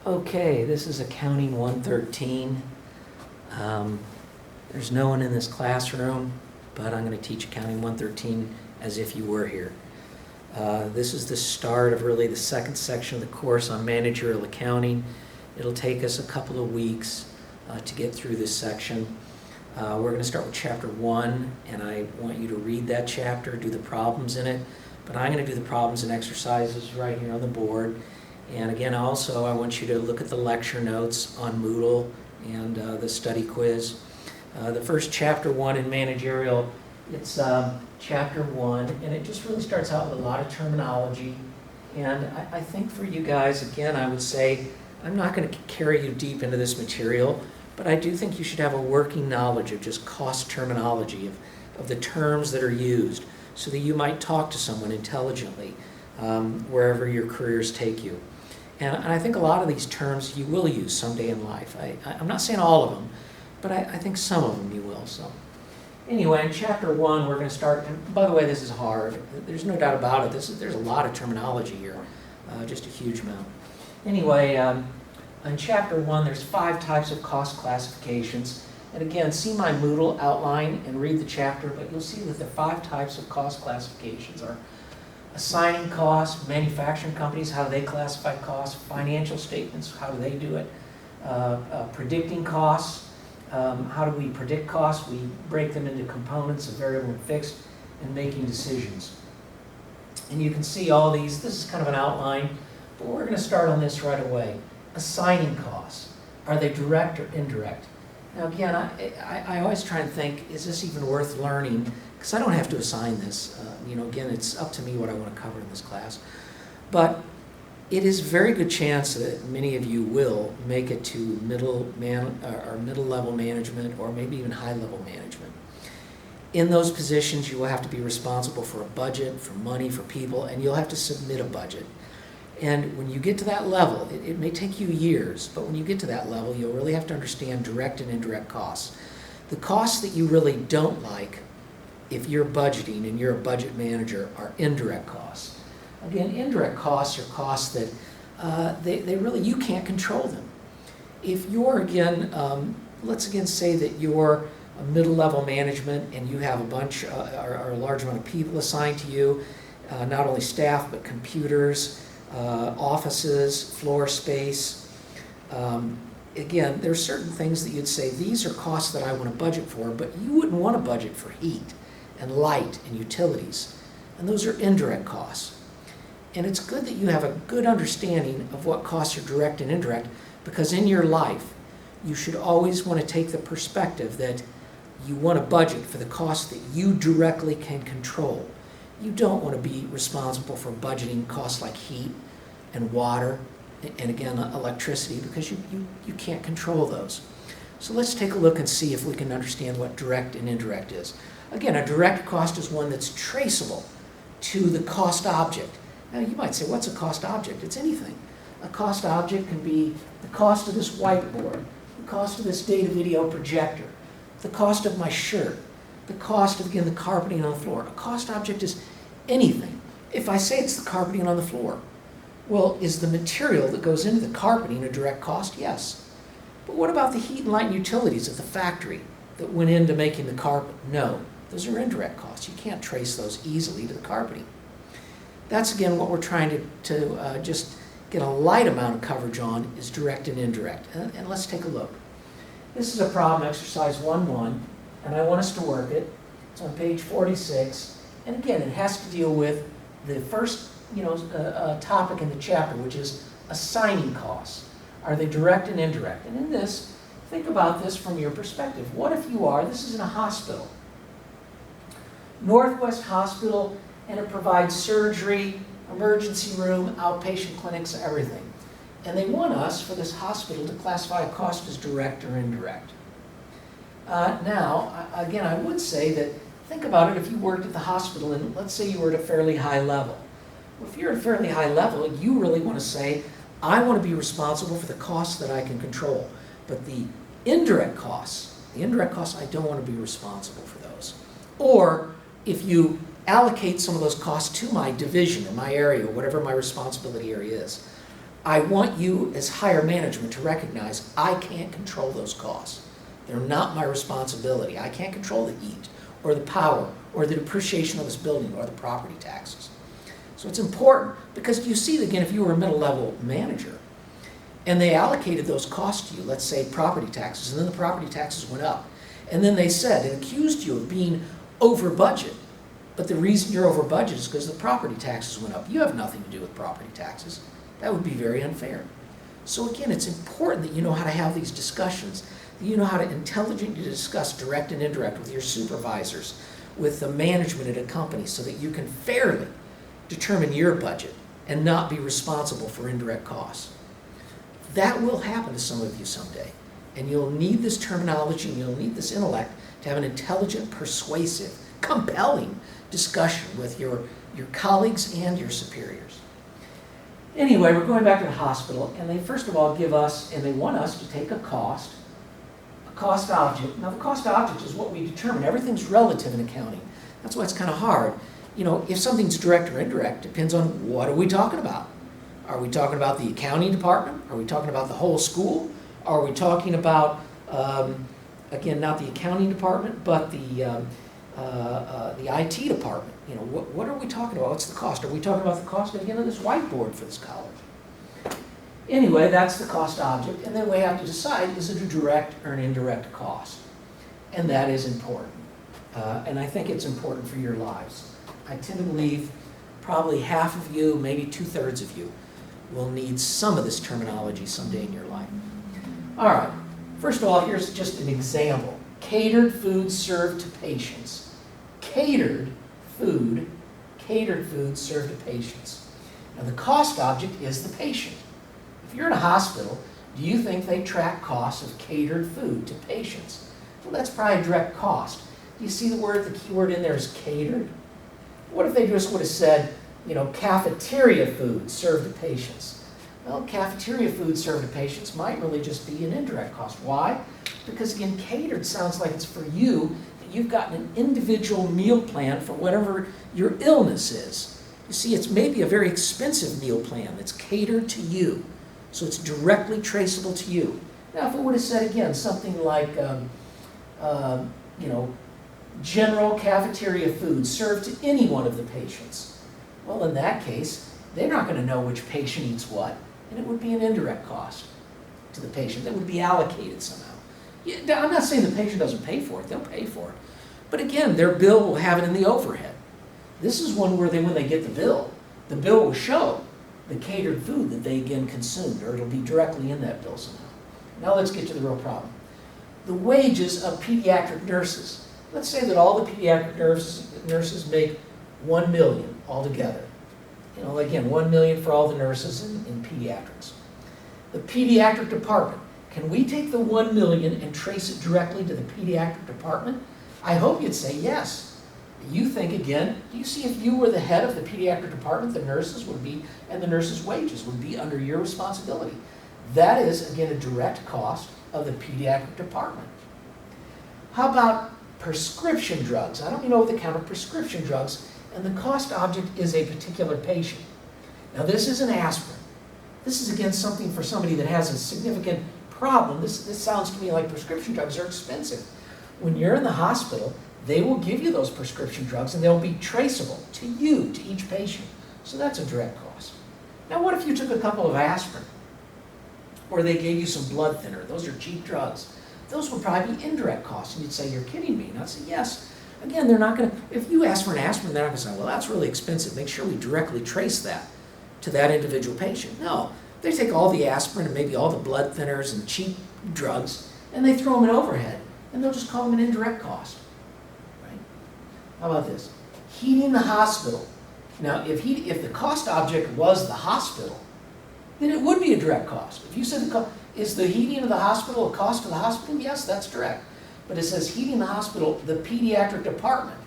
Okay, this is Accounting 113. There's no one in this classroom, but I'm going to teach Accounting 113 as if you were here. This is the start of really the second section of the course on managerial accounting. It'll take us a couple of weeks to get through this section. We're going to start with Chapter 1, and I want you to read that chapter, do the problems in it, but I'm going to do the problems and exercises right here on the board. And again, also, I want you to look at the lecture notes on Moodle and the study quiz. The first Chapter 1 in managerial, it's Chapter 1, and it just really starts out with a lot of terminology. And I think for you guys, again, I would say, I'm not going to carry you deep into this material, but I do think you should have a working knowledge of just cost terminology, of the terms that are used, so that you might talk to someone intelligently wherever your careers take you. And I think a lot of these terms you will use someday in life. I'm not saying all of them, but I think some of them you will. So anyway, in Chapter 1, we're going to start, and by the way, this is hard. There's no doubt about it. There's a lot of terminology here, just a huge amount. Anyway, in Chapter 1, there's 5 types of cost classifications. And again, see my Moodle outline and read the chapter, but you'll see that the 5 types of cost classifications are assigning costs, manufacturing companies, how do they classify costs, financial statements, how do they do it, predicting costs, how do we predict costs, we break them into components of variable and fixed, and making decisions. And you can see all these, this is kind of an outline, but we're going to start on this right away. Assigning costs, are they direct or indirect? Now again, I always try and think, is this even worth learning? Because I don't have to assign this. Again, it's up to me what I want to cover in this class. But it is a very good chance that many of you will make it to middle level management, or maybe even high level management. In those positions, you will have to be responsible for a budget, for money, for people, and you'll have to submit a budget. And when you get to that level, it may take you years, but when you get to that level, you'll really have to understand direct and indirect costs. The costs that you really don't like, if you're budgeting and you're a budget manager, are indirect costs. Again, indirect costs are costs that they really, you can't control them. If you're, again, let's again say that you're a middle-level management and you have a bunch or a large amount of people assigned to you, not only staff, but computers, offices, floor space. Again, there are certain things that you'd say, these are costs that I want to budget for, but you wouldn't want to budget for heat and light and utilities. And those are indirect costs. And it's good that you have a good understanding of what costs are direct and indirect, because in your life, you should always want to take the perspective that you want to budget for the costs that you directly can control. You don't want to be responsible for budgeting costs like heat and water and again, electricity, because you can't control those. So let's take a look and see if we can understand what direct and indirect is. Again, a direct cost is one that's traceable to the cost object. Now you might say, what's a cost object? It's anything. A cost object can be the cost of this whiteboard, the cost of this data video projector, the cost of my shirt, the cost of, again, the carpeting on the floor. A cost object is anything. If I say it's the carpeting on the floor, well, is the material that goes into the carpeting a direct cost? Yes. But what about the heat and light and utilities at the factory that went into making the carpet? No. Those are indirect costs. You can't trace those easily to the carpeting. That's, again, what we're trying to just get a light amount of coverage on, is direct and indirect. And let's take a look. This is a problem, exercise 1-1, and I want us to work it. It's on page 46. And again, it has to deal with the first topic in the chapter, which is assigning costs. Are they direct and indirect? And in this, think about this from your perspective. What if you are, this is in a hospital, Northwest Hospital, and it provides surgery, emergency room, outpatient clinics, everything. And they want us, for this hospital, to classify a cost as direct or indirect. Now, again, I would say that, think about it if you worked at the hospital, and let's say you were at a fairly high level. Well, if you're at a fairly high level, you really want to say, I want to be responsible for the costs that I can control. But the indirect costs, I don't want to be responsible for those. Or if you allocate some of those costs to my division or my area, or whatever my responsibility area is, I want you as higher management to recognize I can't control those costs. They're not my responsibility. I can't control the heat or the power or the depreciation of this building or the property taxes. So it's important because you see, again, if you were a middle level manager and they allocated those costs to you, let's say property taxes, and then the property taxes went up, and then they said and accused you of being over budget, but the reason you're over budget is because the property taxes went up. You have nothing to do with property taxes. That would be very unfair. So again, it's important that you know how to have these discussions, that you know how to intelligently discuss direct and indirect with your supervisors, with the management at a company, so that you can fairly determine your budget and not be responsible for indirect costs. That will happen to some of you someday, and you'll need this terminology and you'll need this intellect to have an intelligent, persuasive, compelling discussion with your colleagues and your superiors. Anyway, we're going back to the hospital, and they first of all give us, and they want us to take a cost object. Now the cost object is what we determine. Everything's relative in accounting. That's why it's kind of hard. You know, if something's direct or indirect, depends on what are we talking about. Are we talking about the accounting department? Are we talking about the whole school? Are we talking about, again, not the accounting department, but the IT department? You know, what are we talking about? What's the cost? Are we talking about the cost, again, of this whiteboard for this college? Anyway, that's the cost object, and then we have to decide, is it a direct or an indirect cost? And that is important. And I think it's important for your lives. I tend to believe probably half of you, maybe 2/3 of you, will need some of this terminology someday in your life. All right, first of all, here's just an example. Catered food served to patients. Catered food served to patients. Now the cost object is the patient. If you're in a hospital, do you think they track costs of catered food to patients? Well, that's probably a direct cost. Do you see the key word in there is catered? What if they just would have said, you know, cafeteria food served to patients? Well, cafeteria food served to patients might really just be an indirect cost. Why? Because again, catered sounds like it's for you, that you've gotten an individual meal plan for whatever your illness is. You see, it's maybe a very expensive meal plan that's catered to you, so it's directly traceable to you. Now, if it would have said, again, something like, you know, general cafeteria food served to any one of the patients, well, in that case, they're not going to know which patient eats what, and it would be an indirect cost to the patient that would be allocated somehow. Yeah, I'm not saying the patient doesn't pay for it, they'll pay for it. But again, their bill will have it in the overhead. This is one where when they get the bill will show the catered food that they again consumed, or it'll be directly in that bill somehow. Now let's get to the real problem. The wages of pediatric nurses. Let's say that all the pediatric nurses make $1 million altogether. You know, again, $1 million for all the nurses in pediatrics. The pediatric department, can we take the $1 million and trace it directly to the pediatric department? I hope you'd say yes. You think, again, do you see if you were the head of the pediatric department, the nurses would be, and the nurses' wages would be under your responsibility. That is, again, a direct cost of the pediatric department. How about prescription drugs? I don't even know what the count of prescription drugs, and the cost object is a particular patient. Now this is an aspirin. This is again something for somebody that has a significant problem. This sounds to me like prescription drugs are expensive. When you're in the hospital, they will give you those prescription drugs and they'll be traceable to you, to each patient. So that's a direct cost. Now what if you took a couple of aspirin? Or they gave you some blood thinner? Those are cheap drugs. Those would probably be indirect costs. And you'd say, you're kidding me. And I'd say, yes. Again, they're not going to, if you ask for an aspirin, they're not going to say, well, that's really expensive. Make sure we directly trace that to that individual patient. No, they take all the aspirin and maybe all the blood thinners and cheap drugs, and they throw them in overhead, and they'll just call them an indirect cost. Right? How about this? Heating the hospital. Now, if the cost object was the hospital, then it would be a direct cost. If you said, is the heating of the hospital a cost to the hospital? Yes, that's direct. But it says heating the hospital, the pediatric department.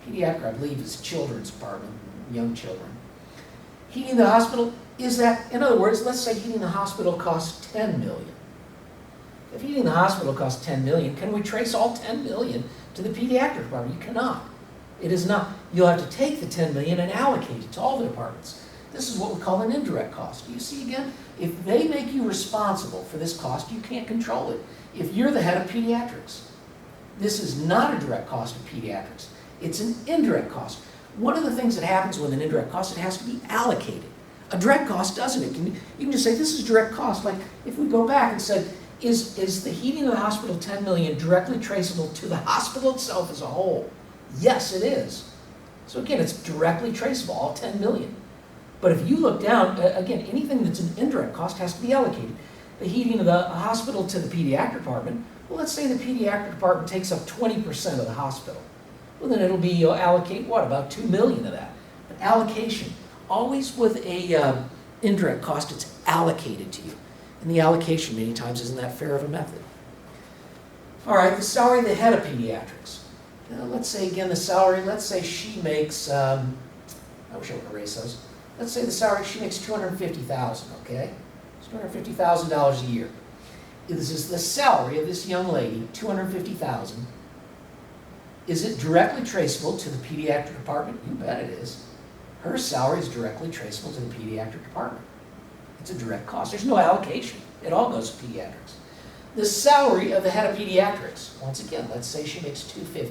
Pediatric, I believe, is children's department, young children. Heating the hospital, is that, in other words, let's say heating the hospital costs $10 million. If heating the hospital costs $10 million, can we trace all $10 million to the pediatric department? You cannot. It is not. You'll have to take the $10 million and allocate it to all the departments. This is what we call an indirect cost. Do you see again? If they make you responsible for this cost, you can't control it. If you're the head of pediatrics, this is not a direct cost of pediatrics. It's an indirect cost. One of the things that happens with an indirect cost, it has to be allocated. A direct cost doesn't. You can just say, this is direct cost. Like if we go back and said, is the heating of the hospital 10 million directly traceable to the hospital itself as a whole? Yes, it is. So again, it's directly traceable, all 10 million. But if you look down, again, anything that's an indirect cost has to be allocated. The heating of the hospital to the pediatric department, well, let's say the pediatric department takes up 20% of the hospital. Well, then it'll be, allocate what, about 2 million of that. But allocation, always with a indirect cost, it's allocated to you. And the allocation many times isn't that fair of a method. All right, the salary of the head of pediatrics. Now, let's say again the salary, let's say she makes, I wish I would erase those. Let's say the salary, she makes $250,000, okay? It's $250,000 a year. This is the salary of this young lady, $250,000. Is it directly traceable to the pediatric department? You bet it is. Her salary is directly traceable to the pediatric department. It's a direct cost. There's no allocation. It all goes to pediatrics. The salary of the head of pediatrics, once again, let's say she makes $250,000.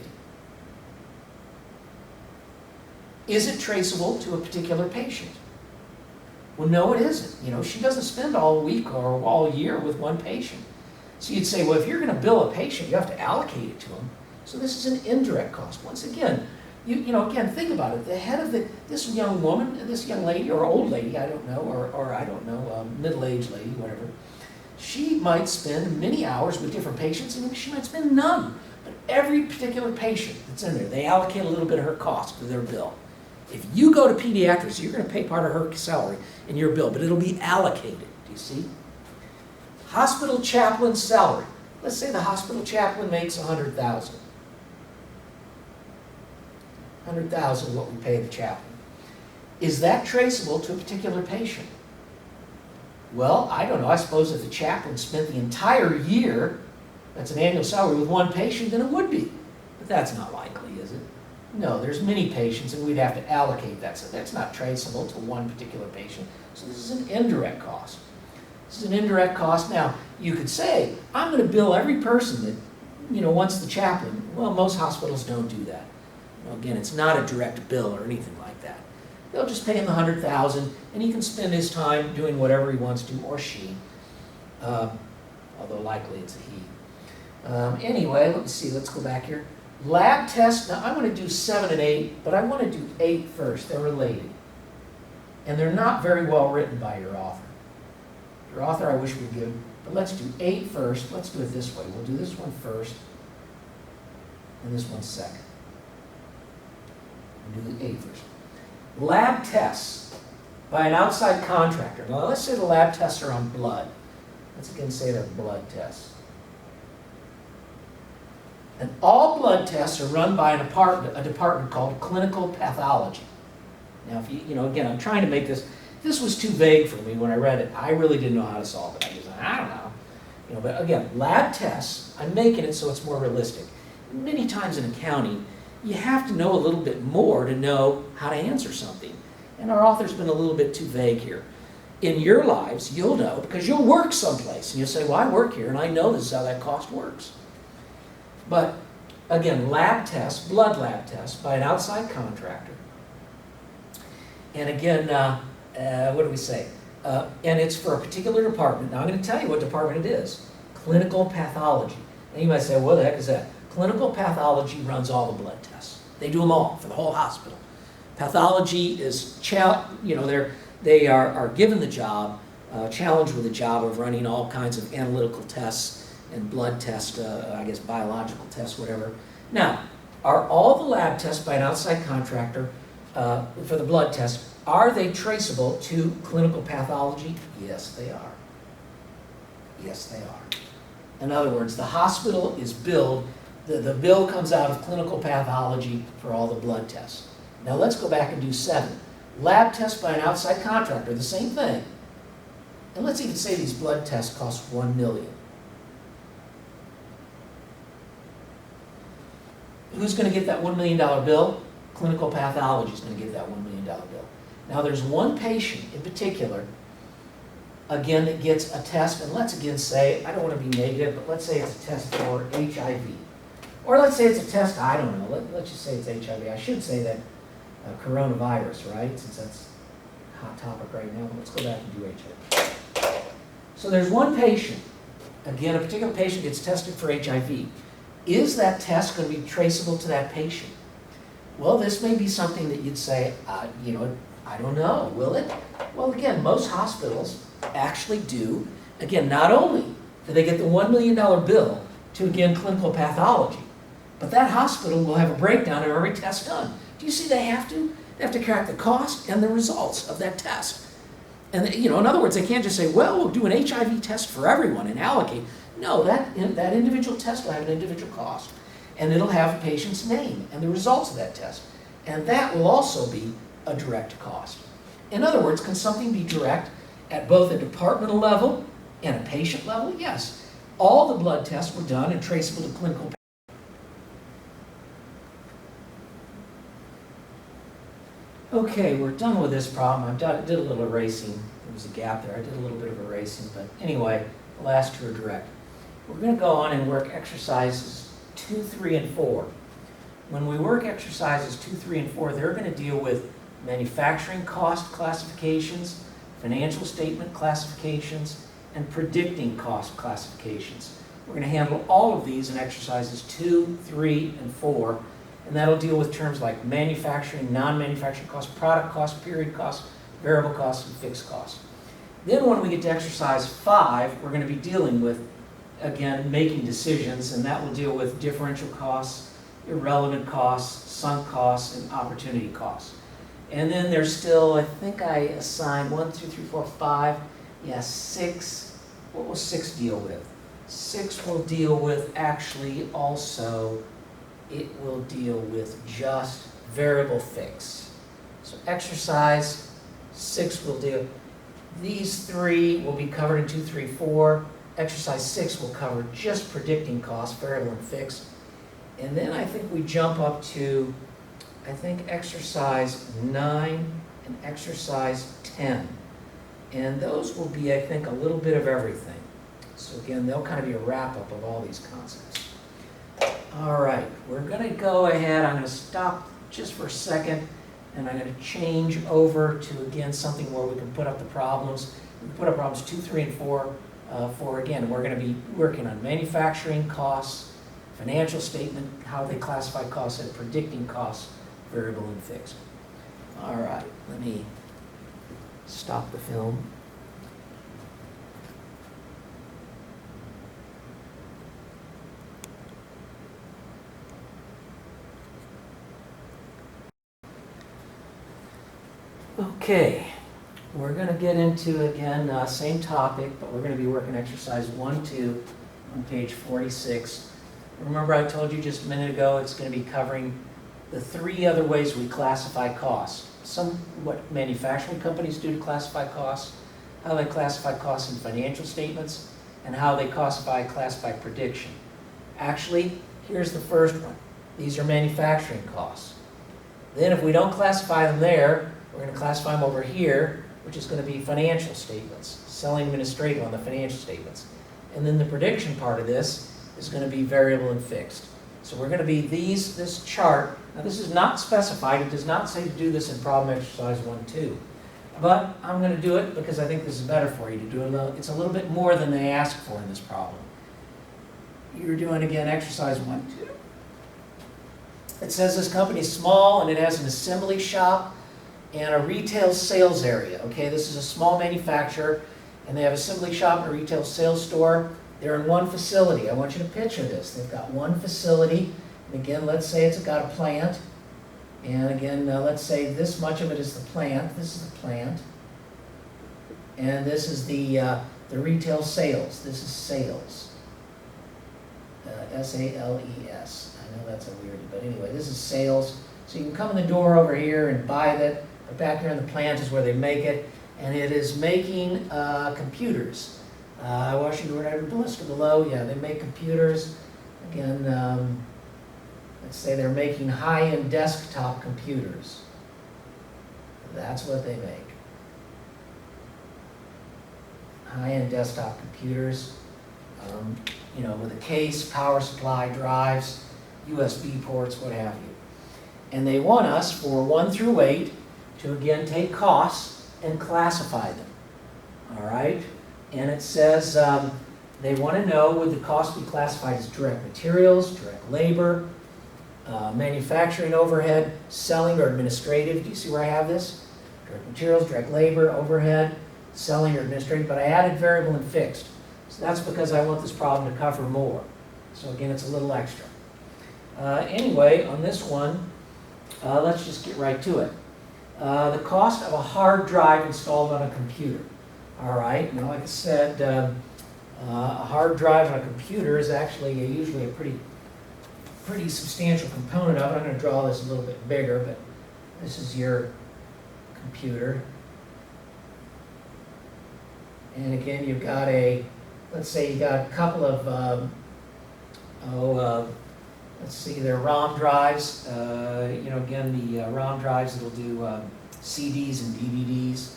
Is it traceable to a particular patient? Well, no, it isn't. She doesn't spend all week or all year with one patient. So you'd say, well, if you're going to bill a patient, you have to allocate it to them. So this is an indirect cost. Once again, again, think about it. The head of this young woman, this young lady, or old lady, I don't know, or I don't know, middle-aged lady, whatever, she might spend many hours with different patients, and she might spend none. But every particular patient that's in there, they allocate a little bit of her cost to their bill. If you go to pediatrics, you're going to pay part of her salary in your bill, but it'll be allocated. Do you see? Hospital chaplain salary. Let's say the hospital chaplain makes $100,000. $100,000 is what we pay the chaplain. Is that traceable to a particular patient? Well, I don't know. I suppose if the chaplain spent the entire year, that's an annual salary, with one patient, then it would be. But that's not likely, is it? No, there's many patients, and we'd have to allocate that. So that's not traceable to one particular patient. So this is an indirect cost. This is an indirect cost. Now, you could say, I'm going to bill every person that, wants the chaplain. Well, most hospitals don't do that. Again, it's not a direct bill or anything like that. They'll just pay him the $100,000, and he can spend his time doing whatever he wants to, or she. Although likely it's a he. Anyway, let me see. Let's go back here. Lab tests. Now, I'm going to do 7 and 8, but I want to do 8 first. They're related. And they're not very well written by your author. Your author, I wish would give, but let's do 8 first. Let's do it this way. We'll do this one first, and this one second. We'll do the 8 first. Lab tests by an outside contractor. Now, let's say the lab tests are on blood. Let's again say they're blood tests. And all blood tests are run by a department called clinical pathology. Now, if again, I'm trying to make this was too vague for me when I read it. I really didn't know how to solve it. I don't know. But again, lab tests, I'm making it so it's more realistic. Many times in accounting, you have to know a little bit more to know how to answer something. And our author's been a little bit too vague here. In your lives, you'll know, because you'll work someplace, and you'll say, well, I work here, and I know this is how that cost works. But again, lab tests, blood lab tests by an outside contractor. And again, what do we say? And it's for a particular department. Now I'm going to tell you what department it is. Clinical pathology. And you might say, what the heck is that? Clinical pathology runs all the blood tests. They do them all for the whole hospital. Pathology is, they are given the job, challenged with the job of running all kinds of analytical tests and blood tests, biological tests, whatever. Now, are all the lab tests by an outside contractor for the blood test, are they traceable to clinical pathology? Yes, they are. Yes, they are. In other words, the hospital is billed, the bill comes out of clinical pathology for all the blood tests. Now let's go back and do 7. Lab tests by an outside contractor, the same thing. And let's even say these blood tests cost $1 million. Who's going to get that $1 million bill? Clinical pathology is going to get that $1 million bill. Now there's one patient in particular, again, that gets a test, and let's again say, I don't want to be negative, but let's say it's a test for HIV. Or let's say it's a test, I don't know, let's just say it's HIV. I should say that coronavirus, right? Since that's a hot topic right now, but let's go back and do HIV. So there's one patient, again, a particular patient gets tested for HIV. Is that test going to be traceable to that patient? Well, this may be something that you'd say, you know, I don't know, will it? Well, again, most hospitals actually do. Again, not only do they get the $1 million bill to, again, clinical pathology, but that hospital will have a breakdown of every test done. Do you see they have to? They have to track the cost and the results of that test. And, you know, in other words, they can't just say, well, we'll do an HIV test for everyone and allocate. No, that individual test will have an individual cost. And it'll have a patient's name and the results of that test. And that will also be a direct cost. In other words, can something be direct at both a departmental level and a patient level? Yes. All the blood tests were done and traceable to clinical. Okay, we're done with this problem. I did a little erasing. There was a gap there. I did a little bit of erasing, but anyway, the last two are direct. We're going to go on and work exercises 2, 3, and 4. When we work exercises 2, 3, and 4, they're going to deal with manufacturing cost classifications, financial statement classifications, and predicting cost classifications. We're going to handle all of these in exercises 2, 3, and 4, and that'll deal with terms like manufacturing, non-manufacturing cost, product cost, period cost, variable cost, and fixed cost. Then when we get to exercise 5, we're going to be dealing with, again, making decisions, and that will deal with differential costs, irrelevant costs, sunk costs, and opportunity costs. And then there's still, I think I assigned 1, 2, 3, 4, 5, 6. What will 6 deal with? 6 will deal with actually also, it will deal with just variable fixed. So exercise 6 will deal, these 3 will be covered in 2, 3, 4. Exercise 6 will cover just predicting costs, variable and fixed. And then I think we jump up to, I think, exercise 9 and exercise 10. And those will be, I think, a little bit of everything. So again, they'll kind of be a wrap-up of all these concepts. All right, we're going to go ahead. I'm going to stop just for a second, and I'm going to change over to, again, something where we can put up the problems. We can put up problems 2, 3, and 4. Again, we're going to be working on manufacturing costs, financial statement, how they classify costs, and predicting costs, variable and fixed. All right, let me stop the film. Okay, we're going to get into, again, same topic, but we're going to be working exercise 1, 2 on page 46. Remember I told you just a minute ago it's going to be covering the 3 other ways we classify costs. What manufacturing companies do to classify costs, how they classify costs in financial statements, and how they classify prediction. Actually, here's the first one. These are manufacturing costs. Then if we don't classify them there, we're going to classify them over here, which is going to be financial statements, selling administrative on the financial statements. And then the prediction part of this is going to be variable and fixed. So we're going to be this chart. Now this is not specified. It does not say to do this in problem exercise 1, 2. But I'm going to do it because I think this is better for you to do it. It's a little bit more than they asked for in this problem. You're doing, again, exercise 1, 2. It says this company is small and it has an assembly shop and a retail sales area. Okay, this is a small manufacturer and they have assembly shop and a retail sales store. They're in one facility. I want you to picture this. They've got one facility. And again, let's say it's got a plant. And again, let's say this much of it is the plant. This is the plant. And this is the retail sales. This is sales. S-A-L-E-S. I know that's a weird, but anyway, this is sales. So you can come in the door over here and buy it. But back here in the plant is where they make it. And it is making computers. Washington, Rhode Island, list below. Yeah, they make computers. Again, let's say they're making high-end desktop computers. That's what they make. High-end desktop computers, you know, with a case, power supply, drives, USB ports, what have you. And they want us for 1 through 8 to again take costs and classify them. All right? And it says they want to know would the cost be classified as direct materials, direct labor, manufacturing overhead, selling or administrative. Do you see where I have this? Direct materials, direct labor, overhead, selling or administrative, but I added variable and fixed. So that's because I want this problem to cover more. So again, it's a little extra. Anyway, on this one, let's just get right to it. The cost of a hard drive installed on a computer. All right, now like I said, a hard drive on a computer is actually usually a pretty substantial component of it. I'm going to draw this a little bit bigger, but this is your computer. And again, you've got let's say you got a couple of, let's see, they're ROM drives. You know, again, the ROM drives that'll do CDs and DVDs.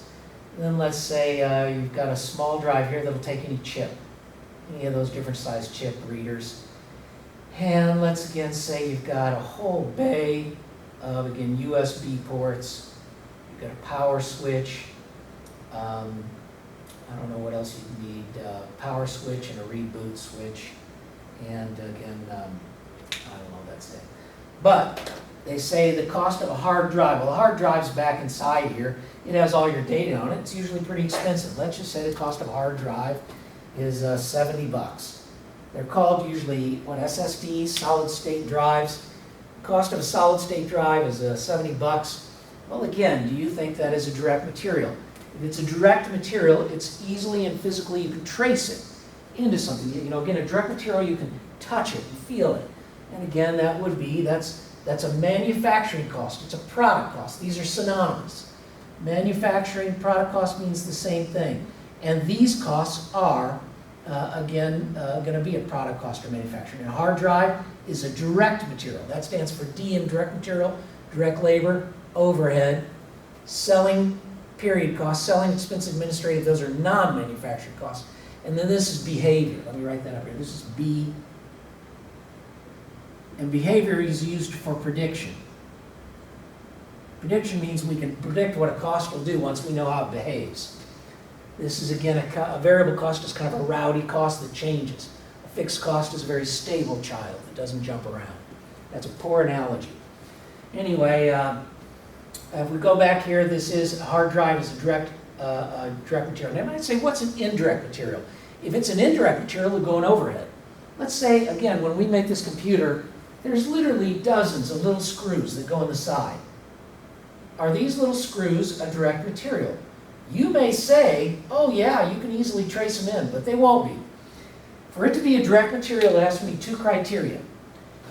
And then let's say you've got a small drive here that'll take any chip, any of those different size chip readers. And let's again say you've got a whole bay of, again, USB ports. You've got a power switch. I don't know what else you need. Power switch and a reboot switch. And again, I don't know, that's it. But they say the cost of a hard drive. Well, the hard drive's back inside here. It has all your data on it. It's usually pretty expensive. Let's just say the cost of a hard drive is $70. They're called usually, what, SSDs, solid state drives. The cost of a solid state drive is $70. Well, again, do you think that is a direct material? If it's a direct material, it's easily and physically, you can trace it into something. You know, again, a direct material, you can touch it and feel it. And again, that would be, that's a manufacturing cost. It's a product cost. These are synonymous. Manufacturing product cost means the same thing. And these costs are, again, going to be a product cost or manufacturing. And a hard drive is a direct material. That stands for D in direct material, direct labor, overhead, selling period costs, selling expense administrative, those are non-manufacturing costs. And then this is behavior. Let me write that up here. This is B. And behavior is used for prediction. Prediction means we can predict what a cost will do once we know how it behaves. This is, again, a variable cost is kind of a rowdy cost that changes. A fixed cost is a very stable child that doesn't jump around. That's a poor analogy. Anyway, if we go back here, this is a hard drive is a direct material. Now, I might say, what's an indirect material? If it's an indirect material, it'll go in overhead. Let's say, again, when we make this computer, there's literally dozens of little screws that go on the side. Are these little screws a direct material? You may say, oh yeah, you can easily trace them in, but they won't be. For it to be a direct material, it has to meet two criteria.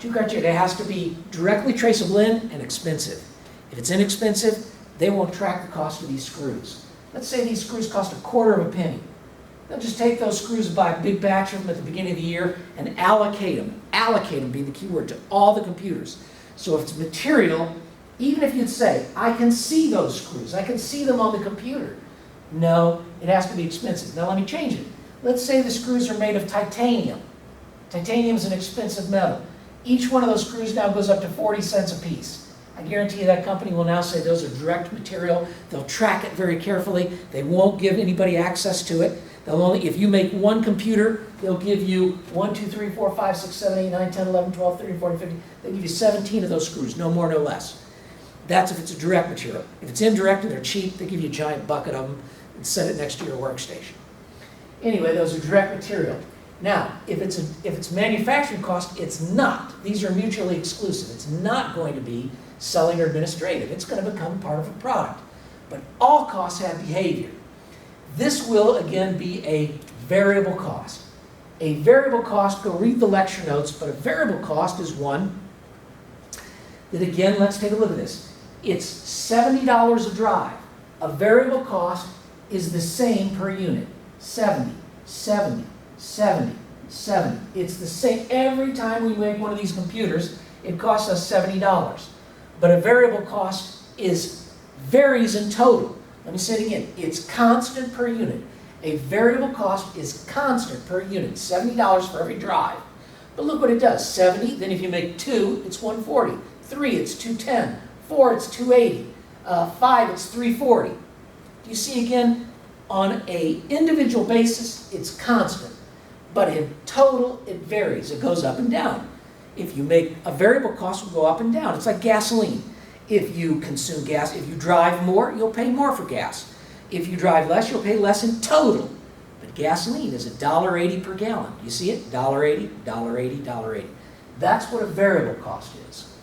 It has to be directly traceable in and expensive. If it's inexpensive, they won't track the cost of these screws. Let's say these screws cost $0.25 cents. They'll just take those screws and buy a big batch of them at the beginning of the year and allocate them being the key word, to all the computers. So if it's material, even if you'd say, I can see those screws, I can see them on the computer. No, it has to be expensive. Now let me change it. Let's say the screws are made of titanium. Titanium is an expensive metal. Each one of those screws now goes up to 40 cents a piece. I guarantee you that company will now say those are direct material. They'll track it very carefully. They won't give anybody access to it. They'll only, if you make one computer, they'll give you 1, 2, 3, 4, 5, 6, 7, 8, 9, 10, 11, 12, 13, 14, 15. They'll give you 17 of those screws, no more, no less. That's if it's a direct material. If it's indirect and they're cheap, they give you a giant bucket of them and set it next to your workstation. Anyway, those are direct material. Now, if it's manufacturing cost, it's not. These are mutually exclusive. It's not going to be selling or administrative. It's going to become part of a product. But all costs have behavior. This will, again, be a variable cost. A variable cost, go read the lecture notes, but a variable cost is one that, again, let's take a look at this. It's $70 a drive. A variable cost is the same per unit. 70, 70, 70, 70. It's the same. Every time we make one of these computers, it costs us $70. But a variable cost is varies in total. Let me say it again. It's constant per unit. A variable cost is constant per unit, $70 for every drive. But look what it does, 70, then if you make 2, it's 140. 3, it's 210. 4, it's 280. 5, it's 340. Do you see again, on an individual basis, it's constant. But in total, it varies. It goes up and down. If you make a variable cost, will go up and down. It's like gasoline. If you consume gas, if you drive more, you'll pay more for gas. If you drive less, you'll pay less in total. But gasoline is $1.80 per gallon. You see it? $1.80, $1.80, $1.80. That's what a variable cost is.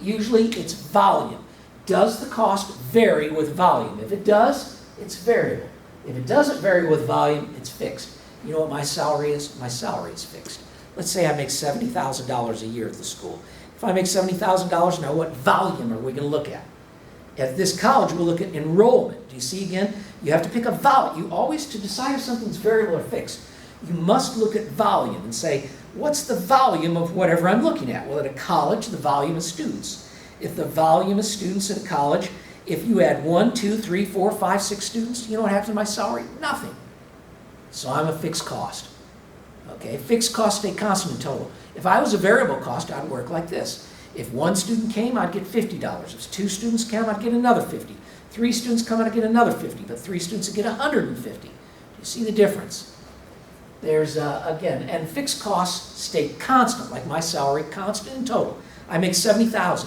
Usually it's volume. Does the cost vary with volume? If it does, it's variable. If it doesn't vary with volume, it's fixed. You know what my salary is? My salary is fixed. Let's say I make $70,000 a year at the school. If I make $70,000, now what volume are we going to look at? At this college, we'll look at enrollment. Do you see again? You have to pick a volume. You always, to decide if something's variable or fixed, you must look at volume and say, what's the volume of whatever I'm looking at? Well, at a college, the volume of students. If the volume of students at a college, if you add 1, 2, 3, 4, 5, 6 students, you know what happens to my salary? Nothing. So I'm a fixed cost. Okay, fixed costs stay constant in total. If I was a variable cost, I'd work like this. If 1 student came, I'd get $50. If 2 students came, I'd get another $50. 3 students come, I'd get another $50. But 3 students would get $150. Do you see the difference? There's, again, and fixed costs stay constant, like my salary, constant in total. I make $70,000.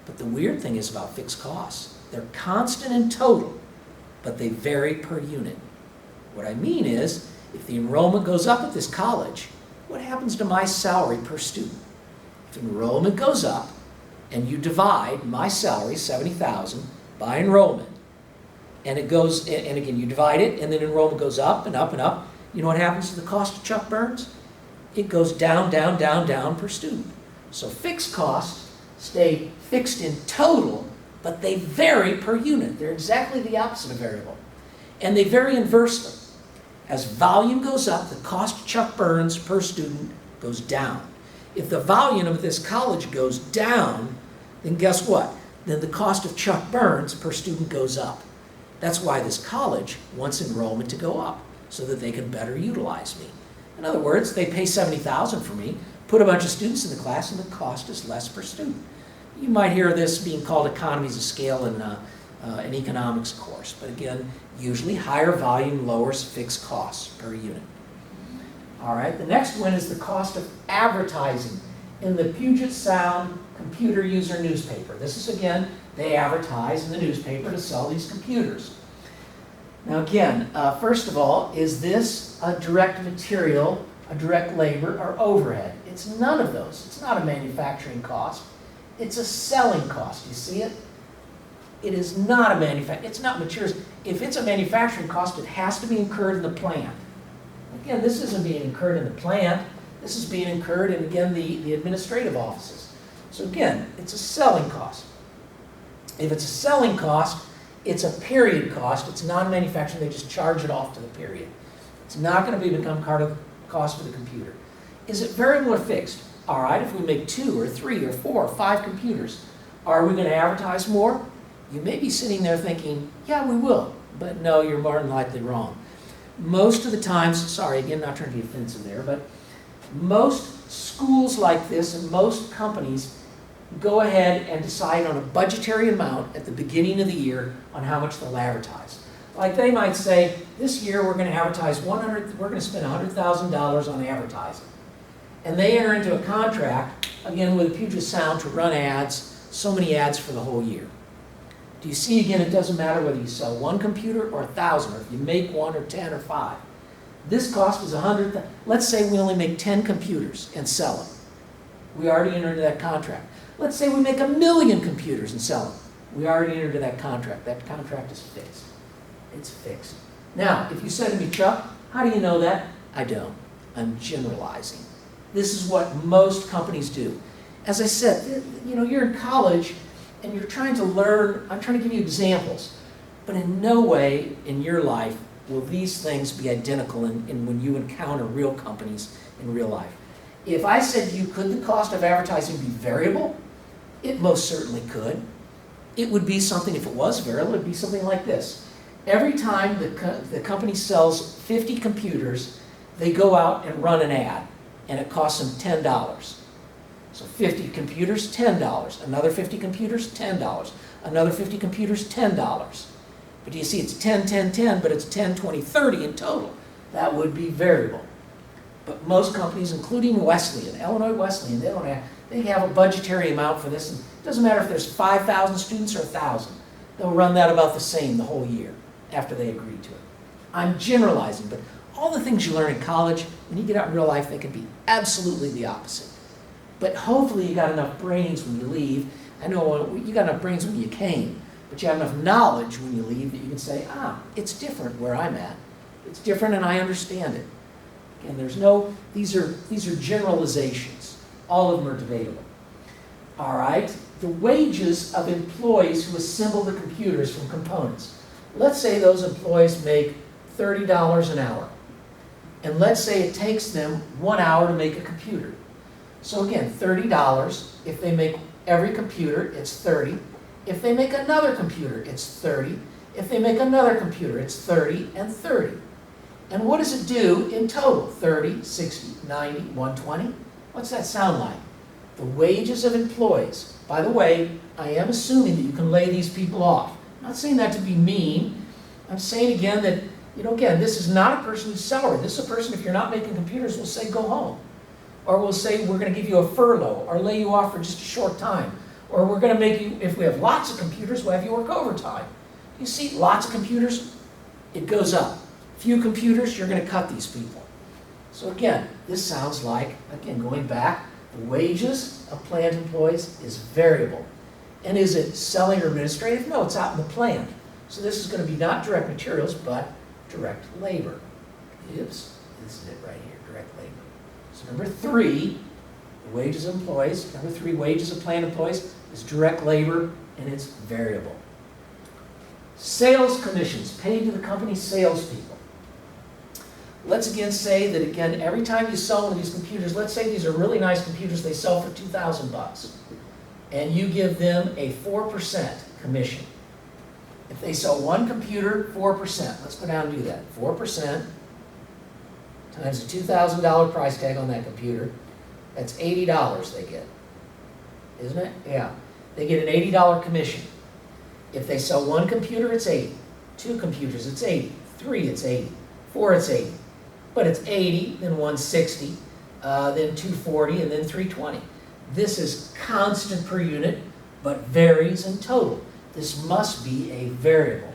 But the weird thing is about fixed costs. They're constant in total, but they vary per unit. What I mean is, if the enrollment goes up at this college, what happens to my salary per student? If enrollment goes up, and you divide my salary, $70,000, by enrollment, and it goes, and again, you divide it, and then enrollment goes up and up and up, you know what happens to the cost of Chuck Burns? It goes down, down, down, down per student. So fixed costs stay fixed in total, but they vary per unit. They're exactly the opposite of variable. And they vary inversely. As volume goes up, the cost of Chuck Burns per student goes down. If the volume of this college goes down, then guess what? Then the cost of Chuck Burns per student goes up. That's why this college wants enrollment to go up, so that they can better utilize me. In other words, they pay $70,000 for me, put a bunch of students in the class, and the cost is less per student. You might hear this being called economies of scale in an economics course, but again, usually higher volume lowers fixed costs per unit. All right, the next one is the cost of advertising in the Puget Sound computer user newspaper. This is, again, they advertise in the newspaper to sell these computers. Now again, first of all, is this a direct material, a direct labor, or overhead? It's none of those. It's not a manufacturing cost. It's a selling cost. You see it? It is not a manufacturing, it's not materials. If it's a manufacturing cost, it has to be incurred in the plant. Again, this isn't being incurred in the plant. This is being incurred in, again, the administrative offices. So again, it's a selling cost. If it's a selling cost, it's a period cost. It's non-manufacturing. They just charge it off to the period. It's not going to become part of the cost of the computer. Is it variable or fixed? All right, if we make 2 or 3 or 4 or 5 computers, are we going to advertise more? You may be sitting there thinking, yeah, we will. But no, you're more than likely wrong. Most of the times, sorry, again, not trying to be offensive there, but most schools like this and most companies go ahead and decide on a budgetary amount at the beginning of the year on how much they'll advertise. Like they might say, this year we're going to advertise we're going to spend $100,000 on advertising. And they enter into a contract, again, with Puget Sound to run ads, so many ads for the whole year. Do you see, again, it doesn't matter whether you sell 1 computer or 1,000, or if you make 1 or 10 or 5. This cost is $100,000. Let's say we only make 10 computers and sell them. We already entered into that contract. Let's say we make 1,000,000 computers and sell them. We already entered into that contract. That contract is fixed. It's fixed. Now, if you said to me, Chuck, how do you know that? I don't. I'm generalizing. This is what most companies do. As I said, you're in college and you're trying to learn. I'm trying to give you examples. But in no way in your life will these things be identical in when you encounter real companies in real life. If I said to you, could the cost of advertising be variable? It most certainly could. It would be something, if it was variable, it would be something like this. Every time the company sells 50 computers, they go out and run an ad, and it costs them $10. So 50 computers, $10. Another 50 computers, $10. Another 50 computers, $10. But do you see, it's 10, 10, 10, but it's 10, 20, 30 in total. That would be variable. But most companies, including Wesleyan, Illinois Wesleyan, they have a budgetary amount for this. And it doesn't matter if there's 5,000 students or 1,000. They'll run that about the same the whole year after they agree to it. I'm generalizing, but all the things you learn in college, when you get out in real life, they can be absolutely the opposite. But hopefully you got enough brains when you leave. I know you got enough brains when you came, but you have enough knowledge when you leave that you can say, it's different where I'm at. It's different and I understand it. And there's no, these are generalizations. All of them are debatable. All right, the wages of employees who assemble the computers from components. Let's say those employees make $30 an hour. And let's say it takes them 1 hour to make a computer. So again, $30. If they make every computer, it's 30. If they make another computer, it's 30. If they make another computer, it's 30 and 30. And what does it do in total? 30, 60, 90, 120? What's that sound like? The wages of employees. By the way, I am assuming that you can lay these people off. I'm not saying that to be mean. I'm saying again that, again, this is not a person who's salaried. This is a person, if you're not making computers, will say go home. Or we'll say we're going to give you a furlough or lay you off for just a short time. Or we're going to make you, if we have lots of computers, we'll have you work overtime. You see, lots of computers, it goes up. Few computers, you're going to cut these people. So again, this sounds like, again, going back, the wages of plant employees is variable. And is it selling or administrative? No, it's out in the plant. So this is going to be not direct materials, but direct labor. Oops, this is it right here, direct labor. So number 3, the wages of employees. Number 3, wages of plant employees is direct labor, and it's variable. Sales commissions paid to the company's salespeople. Let's again say that, again, every time you sell one of these computers, let's say these are really nice computers, they sell for $2,000, and you give them a 4% commission. If they sell one computer, 4%. Let's go down and do that. 4% times the $2,000 price tag on that computer, that's $80 they get. Isn't it? Yeah. They get an $80 commission. If they sell one computer, it's 80. 2 computers, it's 80. 3, it's 80. 4, it's 80. But it's 80, then 160, then 240, and then 320. This is constant per unit, but varies in total. This must be a variable.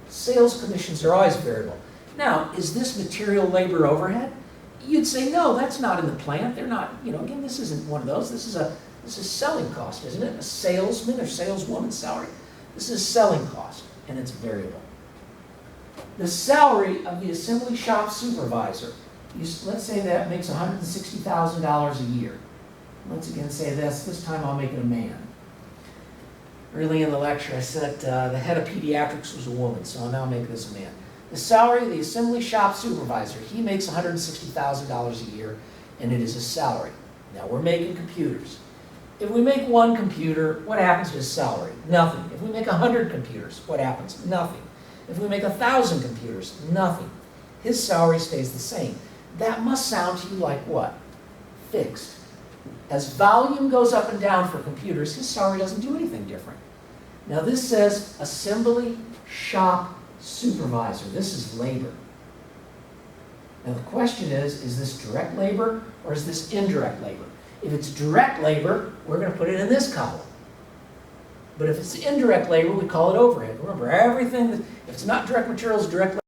Sales commissions are always variable. Now, is this material labor overhead? You'd say, no, that's not in the plant. They're not, again, this isn't one of those. This is selling cost, isn't it? A salesman or saleswoman's salary. This is selling cost, and it's variable. The salary of the assembly shop supervisor, let's say that makes $160,000 a year. Let's again say this time I'll make it a man. Early in the lecture I said the head of pediatrics was a woman, so I'll now make this a man. The salary of the assembly shop supervisor, he makes $160,000 a year, and it is a salary. Now we're making computers. If we make one computer, what happens to his salary? Nothing. If we make 100 computers, what happens? Nothing. If we make 1,000 computers, nothing. His salary stays the same. That must sound to you like what? Fixed. As volume goes up and down for computers, his salary doesn't do anything different. Now this says assembly shop supervisor. This is labor. Now the question is this direct labor or is this indirect labor? If it's direct labor, we're going to put it in this column. But if it's indirect labor, we call it overhead. Remember, everything, if it's not direct materials, direct labor.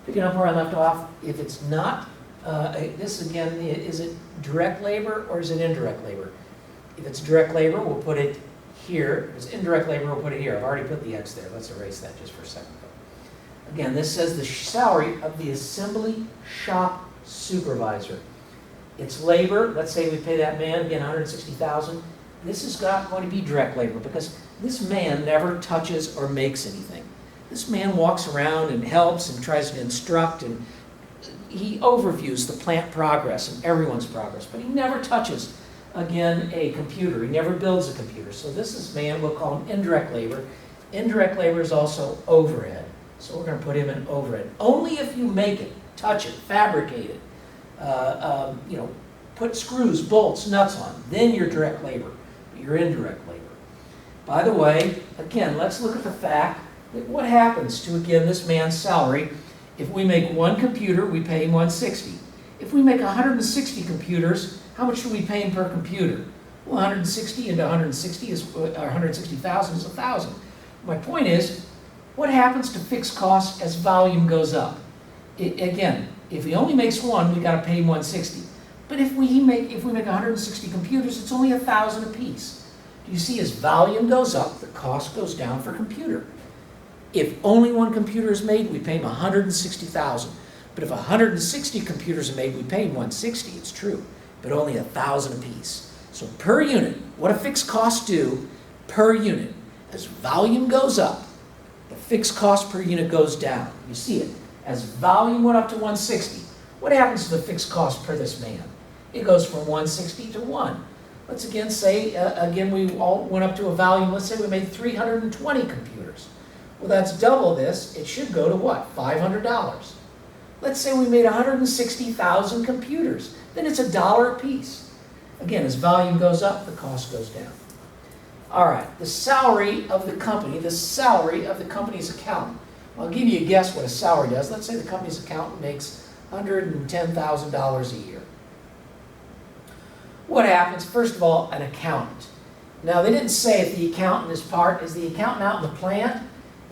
Picking up where I left off, if it's not, this again, is it direct labor or is it indirect labor? If it's direct labor, we'll put it here. If it's indirect labor, we'll put it here. I've already put the X there. Let's erase that just for a second. Again, this says the salary of the assembly shop supervisor. It's labor. Let's say we pay that man, again, $160,000. This is not going to be direct labor because this man never touches or makes anything. This man walks around and helps and tries to instruct and he overviews the plant progress and everyone's progress, but he never touches, again, a computer. He never builds a computer. So this is man, we'll call him indirect labor. Indirect labor is also overhead. So we're going to put him in overhead. Only if you make it, touch it, fabricate it, put screws, bolts, nuts on, then you're direct labor. You're indirect labor. By the way, again, let's look at the fact that what happens to, again, this man's salary. If we make one computer, we pay him $160. If we make 160 computers, how much do we pay him per computer? Well, 160 into 160 is, 160,000 is 1,000. My point is, what happens to fixed costs as volume goes up? Again, if he only makes one, we got to pay him 160. But if we make 160 computers, it's only 1,000 apiece. Do you see, as volume goes up, the cost goes down per computer. If only one computer is made, we pay him 160,000. But if 160 computers are made, we pay him 160. It's true, but only 1,000 apiece. So per unit, what do fixed costs do per unit? As volume goes up, the fixed cost per unit goes down. You see it. As volume went up to 160, what happens to the fixed cost per this man? It goes from 160 to 1. Let's again say, we all went up to a volume, let's say we made 320 computers. Well, that's double this. It should go to what? $500. Let's say we made 160,000 computers. Then it's $1 a piece. Again, as volume goes up, the cost goes down. All right, the salary of the company, the salary of the company's accountant. I'll give you a guess what a salary does. Let's say the company's accountant makes $110,000 a year. What happens? First of all, an accountant. Now, they didn't say if the accountant is the accountant out in the plant?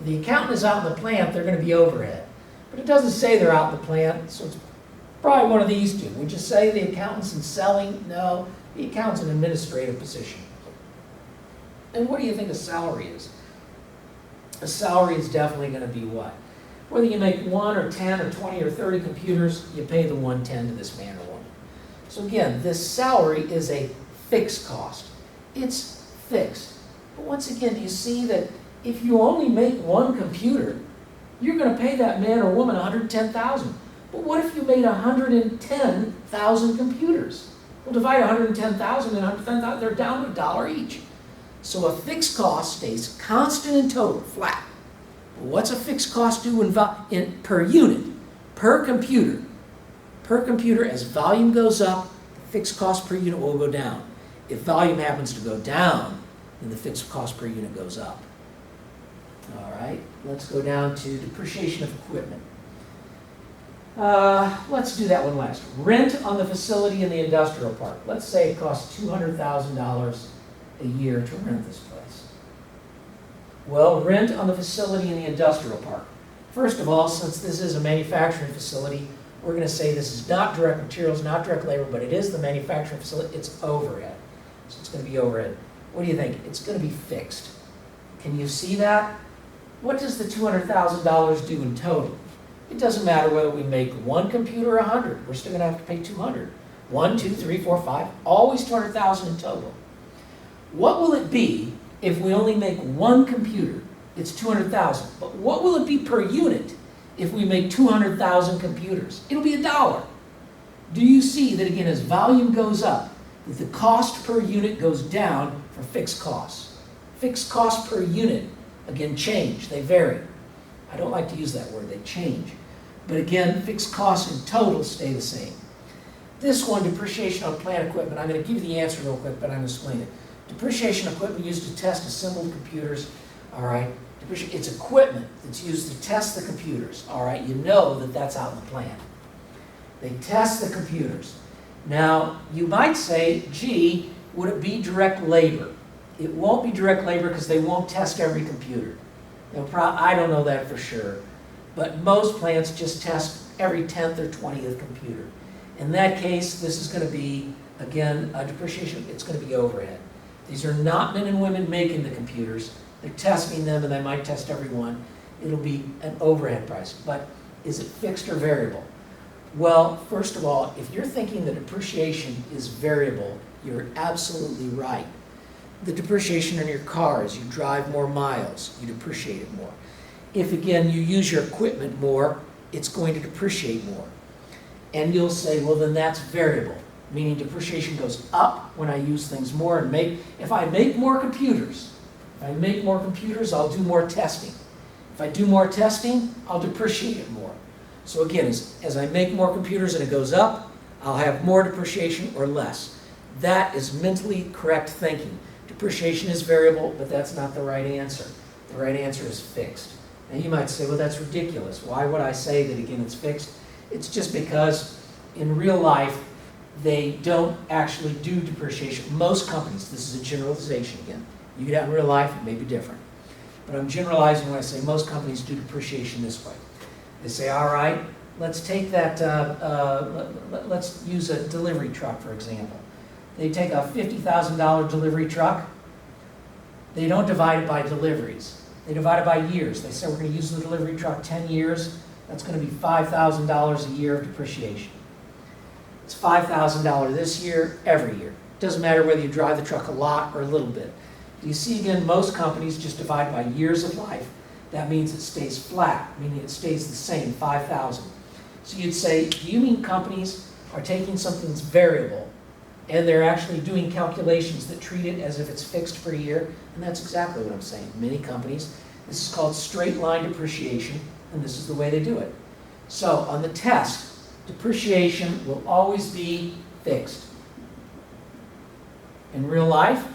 If the accountant is out in the plant, they're going to be overhead. But it doesn't say they're out in the plant, so it's probably one of these two. Would you say the accountant's in selling? No, the accountant's an administrative position. And what do you think a salary is? A salary is definitely going to be what? Whether you make 1 or 10 or 20 or 30 computers, you pay the 110 to this man or woman. So again, this salary is a fixed cost. It's fixed. But once again, do you see that if you only make one computer, you're going to pay that man or woman $110,000. But what if you made 110,000 computers? Well, divide 110,000 and 110,000, they're down to $1 each. So a fixed cost stays constant in total, flat. But what's a fixed cost do per unit, per computer? Per computer, as volume goes up, the fixed cost per unit will go down. If volume happens to go down, then the fixed cost per unit goes up. All right, let's go down to depreciation of equipment. Let's do that one last. Rent on the facility in the industrial park. Let's say it costs $200,000 a year to rent this place. Well, rent on the facility in the industrial park. First of all, since this is a manufacturing facility, we're going to say this is not direct materials, not direct labor, but it is the manufacturing facility. It's overhead. So it's going to be overhead. What do you think? It's going to be fixed. Can you see that? What does the $200,000 do in total? It doesn't matter whether we make one computer or 100. We're still going to have to pay 200. 1, 2, 3, 4, 5. Always 200,000 in total. What will it be if we only make one computer? It's 200,000. But what will it be per unit if we make 200,000 computers? It'll be $1. Do you see that, again, as volume goes up, that the cost per unit goes down for fixed costs? Fixed costs per unit, again, change. They vary. I don't like to use that word. They change. But again, fixed costs in total stay the same. This one, depreciation on plant equipment, I'm going to give you the answer real quick, but I'm going to explain it. Depreciation equipment used to test assembled computers, all right? It's equipment that's used to test the computers, all right? You know that that's out in the plant. They test the computers. Now, you might say, gee, would it be direct labor? It won't be direct labor because they won't test every computer. I don't know that for sure, but most plants just test every 10th or 20th computer. In that case, this is going to be, again, a depreciation. It's going to be overhead. These are not men and women making the computers. They're testing them, and they might test every one. It'll be an overhead price. But is it fixed or variable? Well, first of all, if you're thinking that depreciation is variable, you're absolutely right. The depreciation on your car, as you drive more miles, you depreciate it more. If, again, you use your equipment more, it's going to depreciate more. And you'll say, well, then that's variable, meaning depreciation goes up when I use things more and if I make more computers, I'll do more testing. If I do more testing, I'll depreciate it more. So again, as I make more computers and it goes up, I'll have more depreciation or less. That is mentally correct thinking. Depreciation is variable, but that's not the right answer. The right answer is fixed. And you might say, well, that's ridiculous. Why would I say that, again, it's fixed? It's just because in real life, they don't actually do depreciation. Most companies, this is a generalization again. You could have in real life, it may be different. But I'm generalizing when I say most companies do depreciation this way. They say, all right, let's take that, let's use a delivery truck, for example. They take a $50,000 delivery truck. They don't divide it by deliveries. They divide it by years. They say we're going to use the delivery truck 10 years. That's going to be $5,000 a year of depreciation. It's $5,000 this year, every year. It doesn't matter whether you drive the truck a lot or a little bit. Do you see, again, most companies just divide by years of life. That means it stays flat, meaning it stays the same, 5,000. So you'd say, do you mean companies are taking something that's variable and they're actually doing calculations that treat it as if it's fixed for a year? And that's exactly what I'm saying. Many companies, this is called straight line depreciation, and this is the way they do it. So on the test, depreciation will always be fixed. In real life,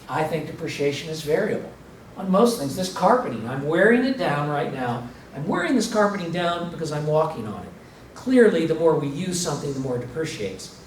I think depreciation is variable. On most things, this carpeting, I'm wearing it down right now. I'm wearing this carpeting down because I'm walking on it. Clearly, the more we use something, the more it depreciates.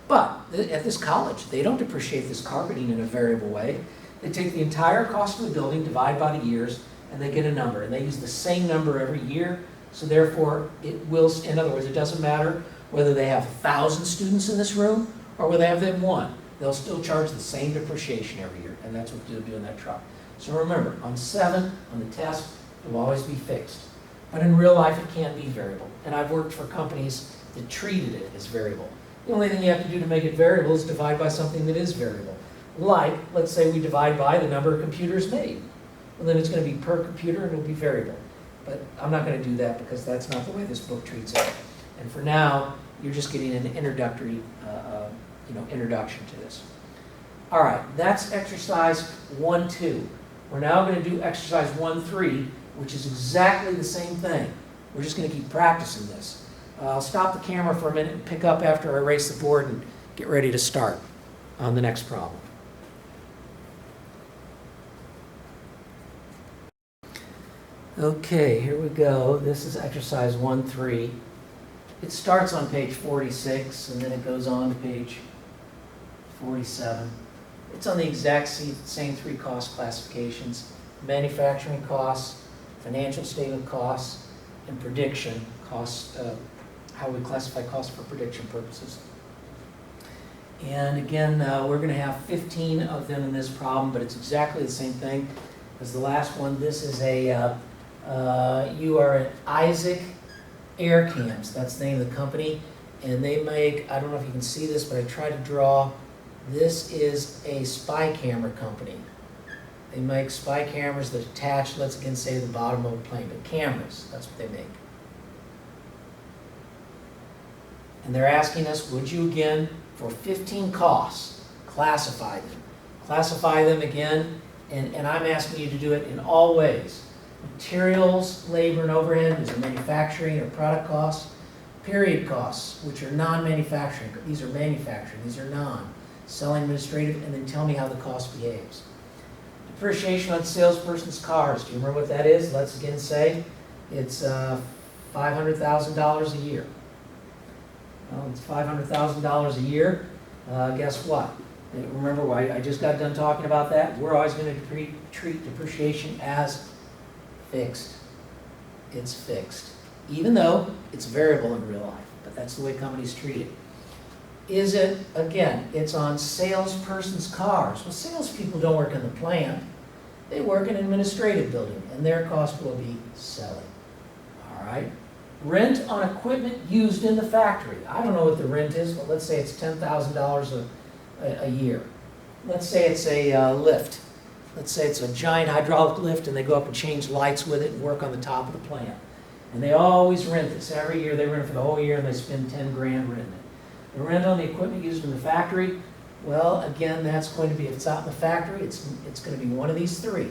But at this college, they don't depreciate this carpeting in a variable way. They take the entire cost of the building, divide by the years, and they get a number. And they use the same number every year. So therefore, it will, in other words, it doesn't matter whether they have 1,000 students in this room or whether they have them one. They'll still charge the same depreciation every year. And that's what they'll do in that truck. So remember, on 7, on the test, it will always be fixed. But in real life, it can be variable. And I've worked for companies that treated it as variable. The only thing you have to do to make it variable is divide by something that is variable. Like, let's say we divide by the number of computers made. Well, then it's going to be per computer and it'll be variable. But I'm not going to do that because that's not the way this book treats it. And for now, you're just getting an introductory introduction to this. All right, that's exercise 1-2. We're now going to do exercise 1-3, which is exactly the same thing. We're just going to keep practicing this. I'll stop the camera for a minute and pick up after I erase the board and get ready to start on the next problem. Okay, here we go. This is exercise 1-3. It starts on page 46 and then it goes on to page 47. It's on the exact same 3 cost classifications: manufacturing costs, financial statement costs, and prediction costs, how we classify costs for prediction purposes. And again, we're going to have 15 of them in this problem, but it's exactly the same thing as the last one. This is you are at Isaac Air Cams, that's the name of the company, and they make, I don't know if you can see this, but I tried to draw. This is a spy camera company. They make spy cameras that attach, let's again say, to the bottom of a plane, but cameras, that's what they make. And they're asking us, would you again, for 15 costs, classify them? Classify them again, and I'm asking you to do it in all ways. Materials, labor, and overhead, these are manufacturing or product costs. Period costs, which are non-manufacturing. These are manufacturing, these are non. Selling, administrative, and then tell me how the cost behaves. Depreciation on salesperson's cars. Do you remember what that is? Let's again say it's $500,000 a year. Well, it's $500,000 a year. Guess what? Remember why I just got done talking about that? We're always going to treat depreciation as fixed. It's fixed. Even though it's variable in real life, but that's the way companies treat it. Is it, again, it's on salesperson's cars. Well, salespeople don't work in the plant. They work in an administrative building, and their cost will be selling. All right? Rent on equipment used in the factory. I don't know what the rent is, but let's say it's $10,000 a year. Let's say it's a lift. Let's say it's a giant hydraulic lift, and they go up and change lights with it and work on the top of the plant. And they always rent this. Every year they rent it for the whole year and they spend 10 grand renting it. The rent on the equipment used in the factory, well, again, that's going to be, if it's out in the factory, it's going to be one of these three.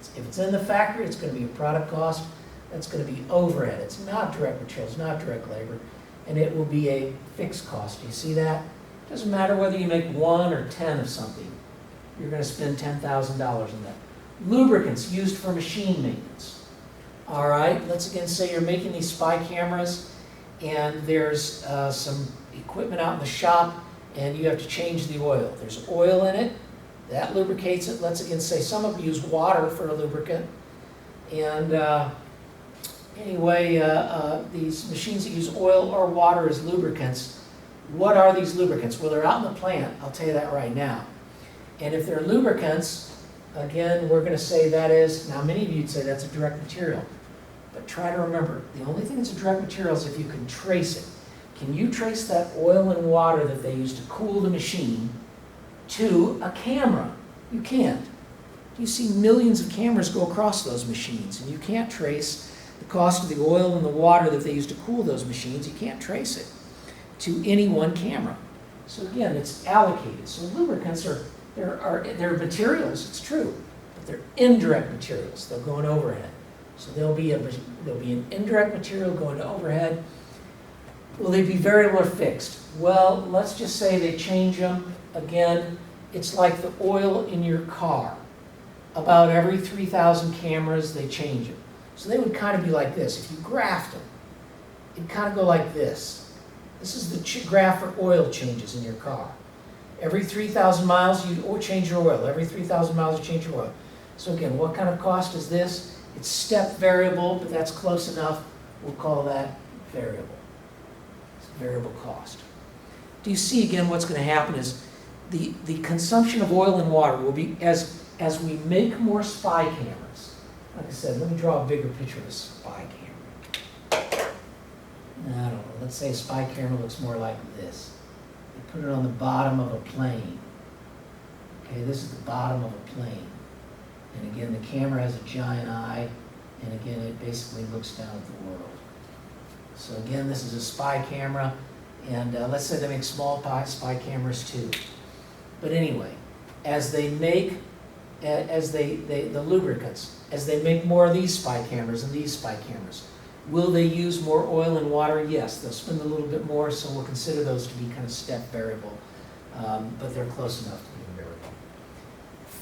If it's in the factory, it's going to be a product cost. That's going to be overhead. It's not direct materials, not direct labor, and it will be a fixed cost. Do you see that? It doesn't matter whether you make 1 or 10 of something. You're going to spend $10,000 on that. Lubricants used for machine maintenance. All right, let's again say you're making these spy cameras, and there's some equipment out in the shop, and you have to change the oil. There's oil in it. That lubricates it. Let's again say some of you use water for a lubricant. And anyway, these machines that use oil or water as lubricants, what are these lubricants? Well, they're out in the plant. I'll tell you that right now. And if they're lubricants, again, we're going to say that is, now many of you would say that's a direct material. But try to remember, the only thing that's a direct material is if you can trace it. Can you trace that oil and water that they use to cool the machine to a camera? You can't. You see millions of cameras go across those machines, and you can't trace the cost of the oil and the water that they use to cool those machines. You can't trace it to any one camera. So again, it's allocated. So lubricants they're materials, it's true, but they're indirect materials. They'll go in overhead. So there'll be an indirect material going to overhead. Will they be variable or fixed? Well, let's just say they change them. Again, it's like the oil in your car. About every 3,000 cameras, they change them. So they would kind of be like this. If you graphed them, it'd kind of go like this. This is the graph for oil changes in your car. Every 3,000 miles, you change your oil. Every 3,000 miles, you change your oil. So again, what kind of cost is this? It's step variable, but that's close enough. We'll call that variable. It's variable cost. Do you see again what's going to happen is the consumption of oil and water will be, as we make more spy cameras. Like I said, let me draw a bigger picture of a spy camera. I don't know, let's say a spy camera looks more like this. They put it on the bottom of a plane. Okay, this is the bottom of a plane. And again, the camera has a giant eye, and again, it basically looks down at the world. So again, this is a spy camera, and let's say they make small spy cameras too. But anyway, as they make, the lubricants, as they make more of these spy cameras and these spy cameras, will they use more oil and water? Yes, they'll spend a little bit more, so we'll consider those to be kind of step variable, but they're close enough to be variable.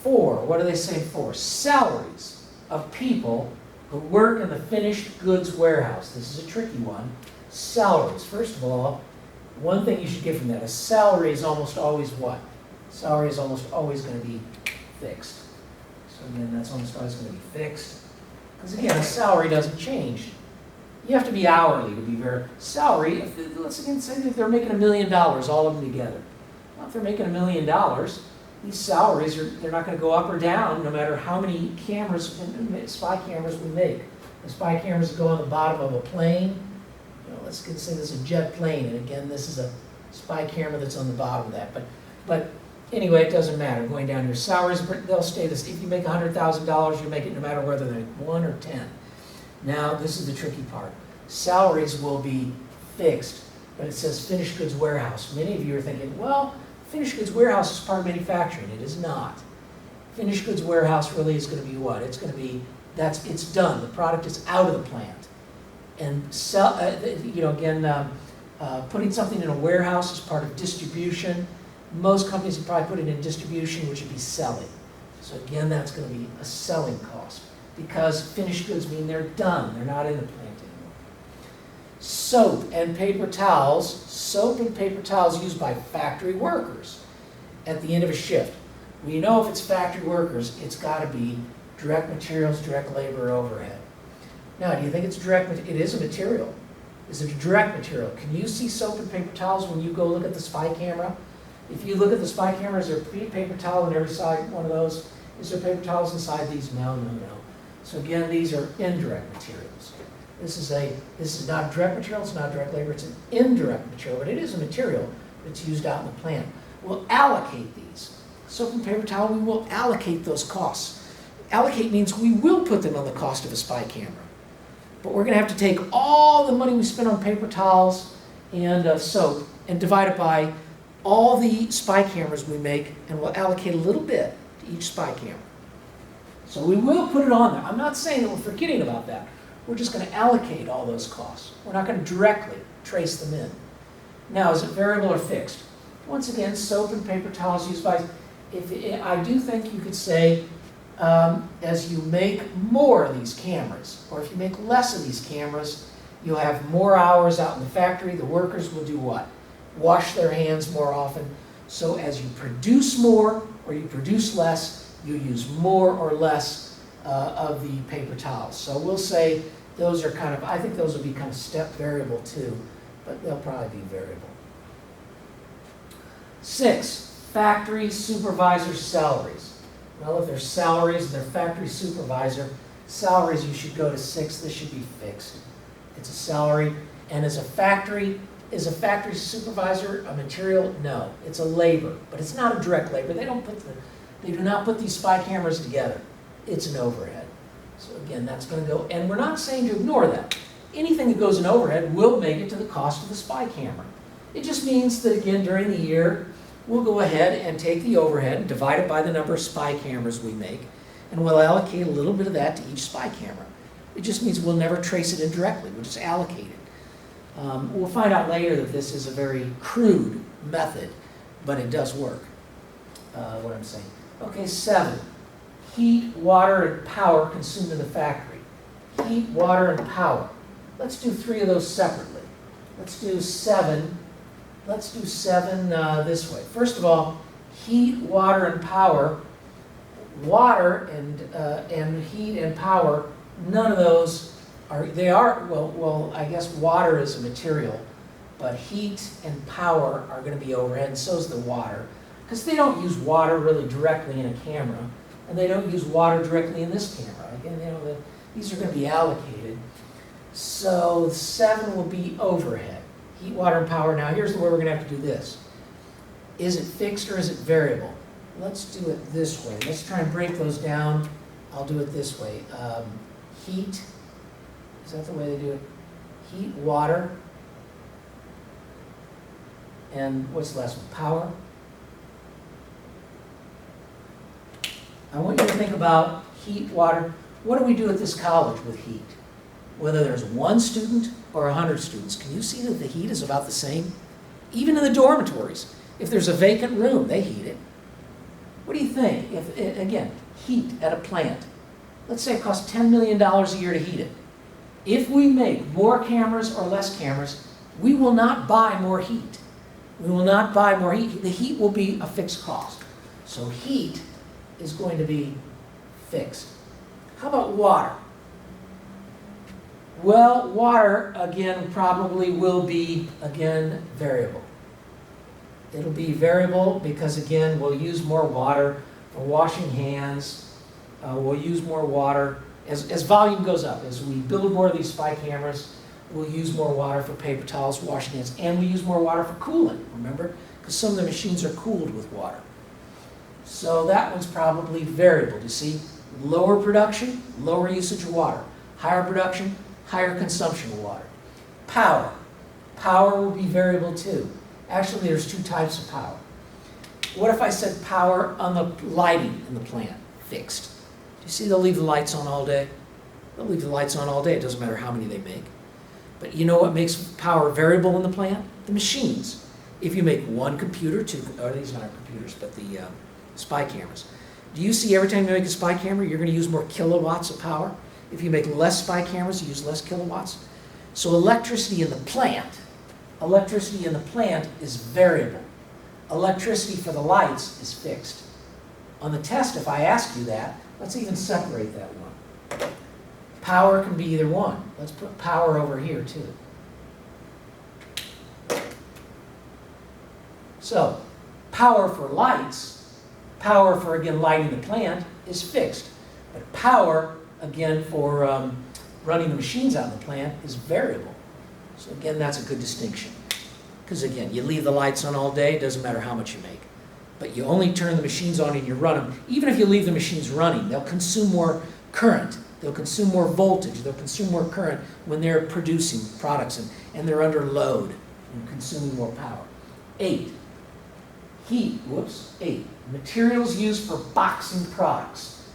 4, what do they say for? Salaries of people who work in the finished goods warehouse. This is a tricky one. Salaries. First of all, one thing you should get from that, a salary is almost always what? Salary is almost always going to be fixed. So again, that's almost always going to be fixed. Because again, a salary doesn't change. You have to be hourly to be very salary. Let's again say that they're making $1 million, all of them together. Well, if they're making $1 million, these salaries they're not going to go up or down no matter how many cameras, spy cameras we make. The spy cameras go on the bottom of a plane. Let's say this is a jet plane, and again, this is a spy camera that's on the bottom of that. But anyway, it doesn't matter. Going down your salaries, they'll stay this. If you make $100,000, you make it no matter whether they're 1 or 10. Now, this is the tricky part. Salaries will be fixed, but it says finished goods warehouse. Many of you are thinking, well, finished goods warehouse is part of manufacturing. It is not. Finished goods warehouse really is going to be what? It's going to be, it's done. The product is out of the plant. And putting something in a warehouse is part of distribution. Most companies would probably put it in distribution, which would be selling. So again, that's going to be a selling cost because finished goods mean they're done. They're not in the plant anymore. Soap and paper towels. Soap and paper towels used by factory workers at the end of a shift. We know if it's factory workers, it's got to be direct materials, direct labor, overhead. Now, do you think it's direct? It is a material. Is it a direct material? Can you see soap and paper towels when you go look at the spy camera? If you look at the spy camera, is there a paper towel on every side, one of those? Is there paper towels inside these? No. So again, these are indirect materials. This is not direct material, it's not direct labor, it's an indirect material, but it is a material that's used out in the plant. We'll allocate these. Soap and paper towel, we will allocate those costs. Allocate means we will put them on the cost of a spy camera. But we're going to have to take all the money we spend on paper towels and soap and divide it by all the spy cameras we make, and we'll allocate a little bit to each spy camera. So we will put it on there. I'm not saying that we're forgetting about that. We're just going to allocate all those costs. We're not going to directly trace them in. Now, is it variable or fixed? Once again, soap and paper towels used by, I do think you could say, as you make more of these cameras, or if you make less of these cameras, you'll have more hours out in the factory. The workers will do what? Wash their hands more often. So as you produce more or you produce less, you use more or less of the paper towels. So we'll say those are kind of, I think those will be kind of step variable too, but they'll probably be variable. 6, factory supervisor salaries. Well, if there's salaries and they're factory supervisor, salaries you should go to 6, this should be fixed. It's a salary, and is a factory supervisor a material? No, it's a labor, but it's not a direct labor. They do not put these spy cameras together. It's an overhead. So again, that's going to go, and we're not saying to ignore that. Anything that goes in overhead will make it to the cost of the spy camera. It just means that, again, during the year, we'll go ahead and take the overhead and divide it by the number of spy cameras we make, and we'll allocate a little bit of that to each spy camera. It just means we'll never trace it indirectly. We'll just allocate it. We'll find out later that this is a very crude method, but it does work, what I'm saying. Okay, 7, heat, water, and power consumed in the factory. Heat, water, and power. Let's do 3 of those separately. Let's do 7. Let's do 7 this way. First of all, heat, water, and power. Water and heat and power, none of those well, I guess water is a material, but heat and power are going to be overhead, and so is the water. Because they don't use water really directly in a camera, and they don't use water directly in this camera. Again, these are going to be allocated. So 7 will be overhead. Heat, water, and power. Now here's where we're going to have to do this. Is it fixed or is it variable? Let's do it this way. Let's try and break those down. I'll do it this way. Heat, is that the way they do it? Heat, water, and what's the last one? Power. I want you to think about heat, water. What do we do at this college with heat? Whether there's 1 student or 100 students, can you see that the heat is about the same? Even in the dormitories, if there's a vacant room, they heat it. What do you think? If, again, heat at a plant. Let's say it costs $10 million a year to heat it. If we make more cameras or less cameras, we will not buy more heat. We will not buy more heat. The heat will be a fixed cost. So heat is going to be fixed. How about water? Well, water, again, probably will be, again, variable. It'll be variable because, again, we'll use more water for washing hands. We'll use more water. As volume goes up, as we build more of these spy cameras, we'll use more water for paper towels, washing hands, and we use more water for cooling, remember? Because some of the machines are cooled with water. So that one's probably variable. You see, lower production, lower usage of water. Higher production, higher consumption of water. Power. Power will be variable too. Actually, there's 2 types of power. What if I said power on the lighting in the plant? Fixed. Do you see they'll leave the lights on all day? They'll leave the lights on all day. It doesn't matter how many they make. But you know what makes power variable in the plant? The machines. If you make 1 computer, 2, or these aren't computers, but the spy cameras. Do you see every time you make a spy camera, you're going to use more kilowatts of power? If you make less spy cameras, you use less kilowatts. So electricity in the plant is variable. Electricity for the lights is fixed. On the test, if I ask you that, let's even separate that one. Power can be either one. Let's put power over here too. So, power for lights, power for, again, lighting the plant is fixed. But power, again, for running the machines out in the plant is variable. So again, that's a good distinction. Because again, you leave the lights on all day, it doesn't matter how much you make. But you only turn the machines on and you run them. Even if you leave the machines running, they'll consume more current They'll consume more voltage, they'll consume more current when they're producing products and they're under load and consuming more power. 8, materials used for boxing products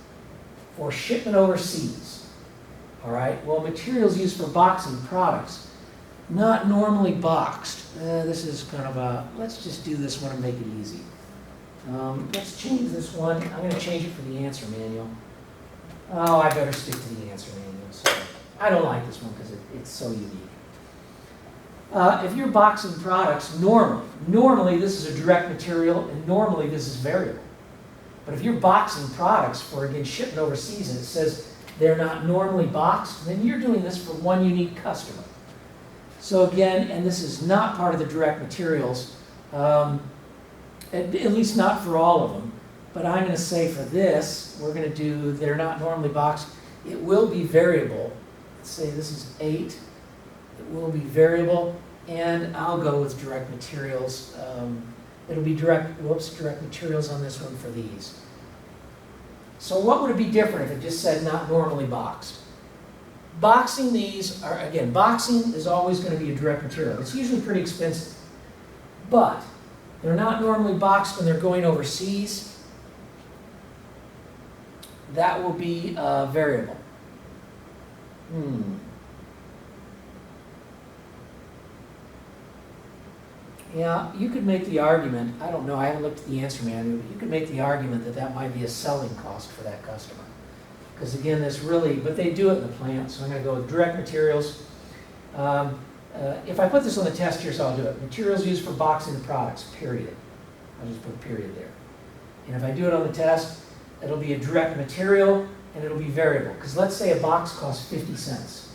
for shipment overseas. All right, well, materials used for boxing products, not normally boxed. This is kind of a, let's just do this one and make it easy. Let's change this one. I'm going to change it for the answer manual. Oh, I better stick to the answer manual. So I don't like this one because it's so unique. If you're boxing products, normally this is a direct material and normally this is variable. But if you're boxing products for, again, shipment overseas and it says they're not normally boxed, then you're doing this for one unique customer. So again, and this is not part of the direct materials, at least not for all of them, but I'm going to say for this, we're going to do, they're not normally boxed. It will be variable. Let's say this is 8. It will be variable, and I'll go with direct materials. It'll be direct materials on this one for these. So what would it be different if it just said not normally boxed? Boxing these are, again, boxing is always going to be a direct material. It's usually pretty expensive, but they're not normally boxed when they're going overseas. That will be variable. Yeah, you could make the argument, I don't know, I haven't looked at the answer manual, but you could make the argument that that might be a selling cost for that customer. Because again, this really, but they do it in the plant, so I'm going to go with direct materials. If I put this on the test here, so I'll do it. Materials used for boxing the products, period. I'll just put period there. And if I do it on the test, it'll be a direct material and it'll be variable. Because let's say a box costs 50 cents.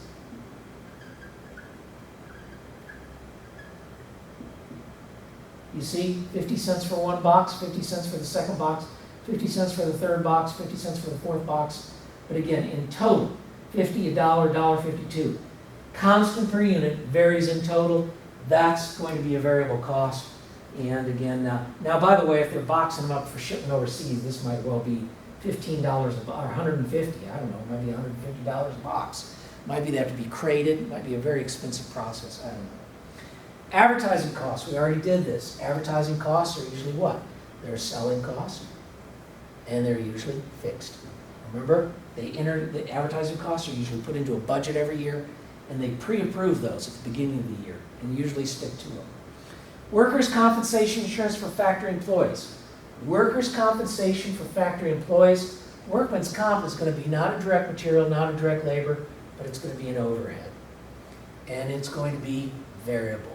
You see, 50 cents for one box, 50 cents for the second box, 50 cents for the third box, 50 cents for the fourth box. But again, in total, 50, $1, $1.52. Constant per unit, varies in total. That's going to be a variable cost. And again, now by the way, if they're boxing them up for shipment overseas, this might well be $15 a box, or $150. I don't know, it might be $150 a box. Might be they have to be crated. Might be a very expensive process. I don't know. Advertising costs, we already did this. Advertising costs are usually what? They're selling costs, and they're usually fixed. Remember, the advertising costs are usually put into a budget every year, and they pre-approve those at the beginning of the year, and usually stick to them. Workers' compensation insurance for factory employees. Workers' compensation for factory employees, workman's comp is going to be not a direct material, not a direct labor, but it's going to be an overhead. And it's going to be variable.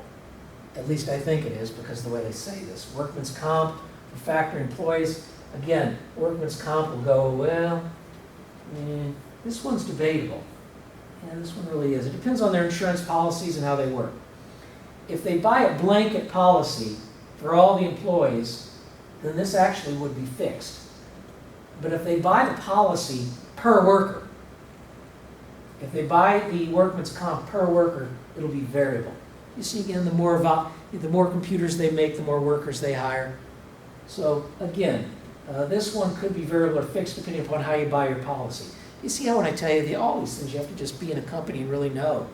At least I think it is because of the way they say this. Workman's comp for factory employees, again, workman's comp will go, well, this one's debatable. Yeah, this one really is. It depends on their insurance policies and how they work. If they buy a blanket policy for all the employees, then this actually would be fixed. But if they buy the policy per worker, if they buy the workman's comp per worker, it'll be variable. You see, again, the more computers they make, the more workers they hire. So again, this one could be variable or fixed depending upon how you buy your policy. You see how when I tell you all these things, you have to just be in a company and really know.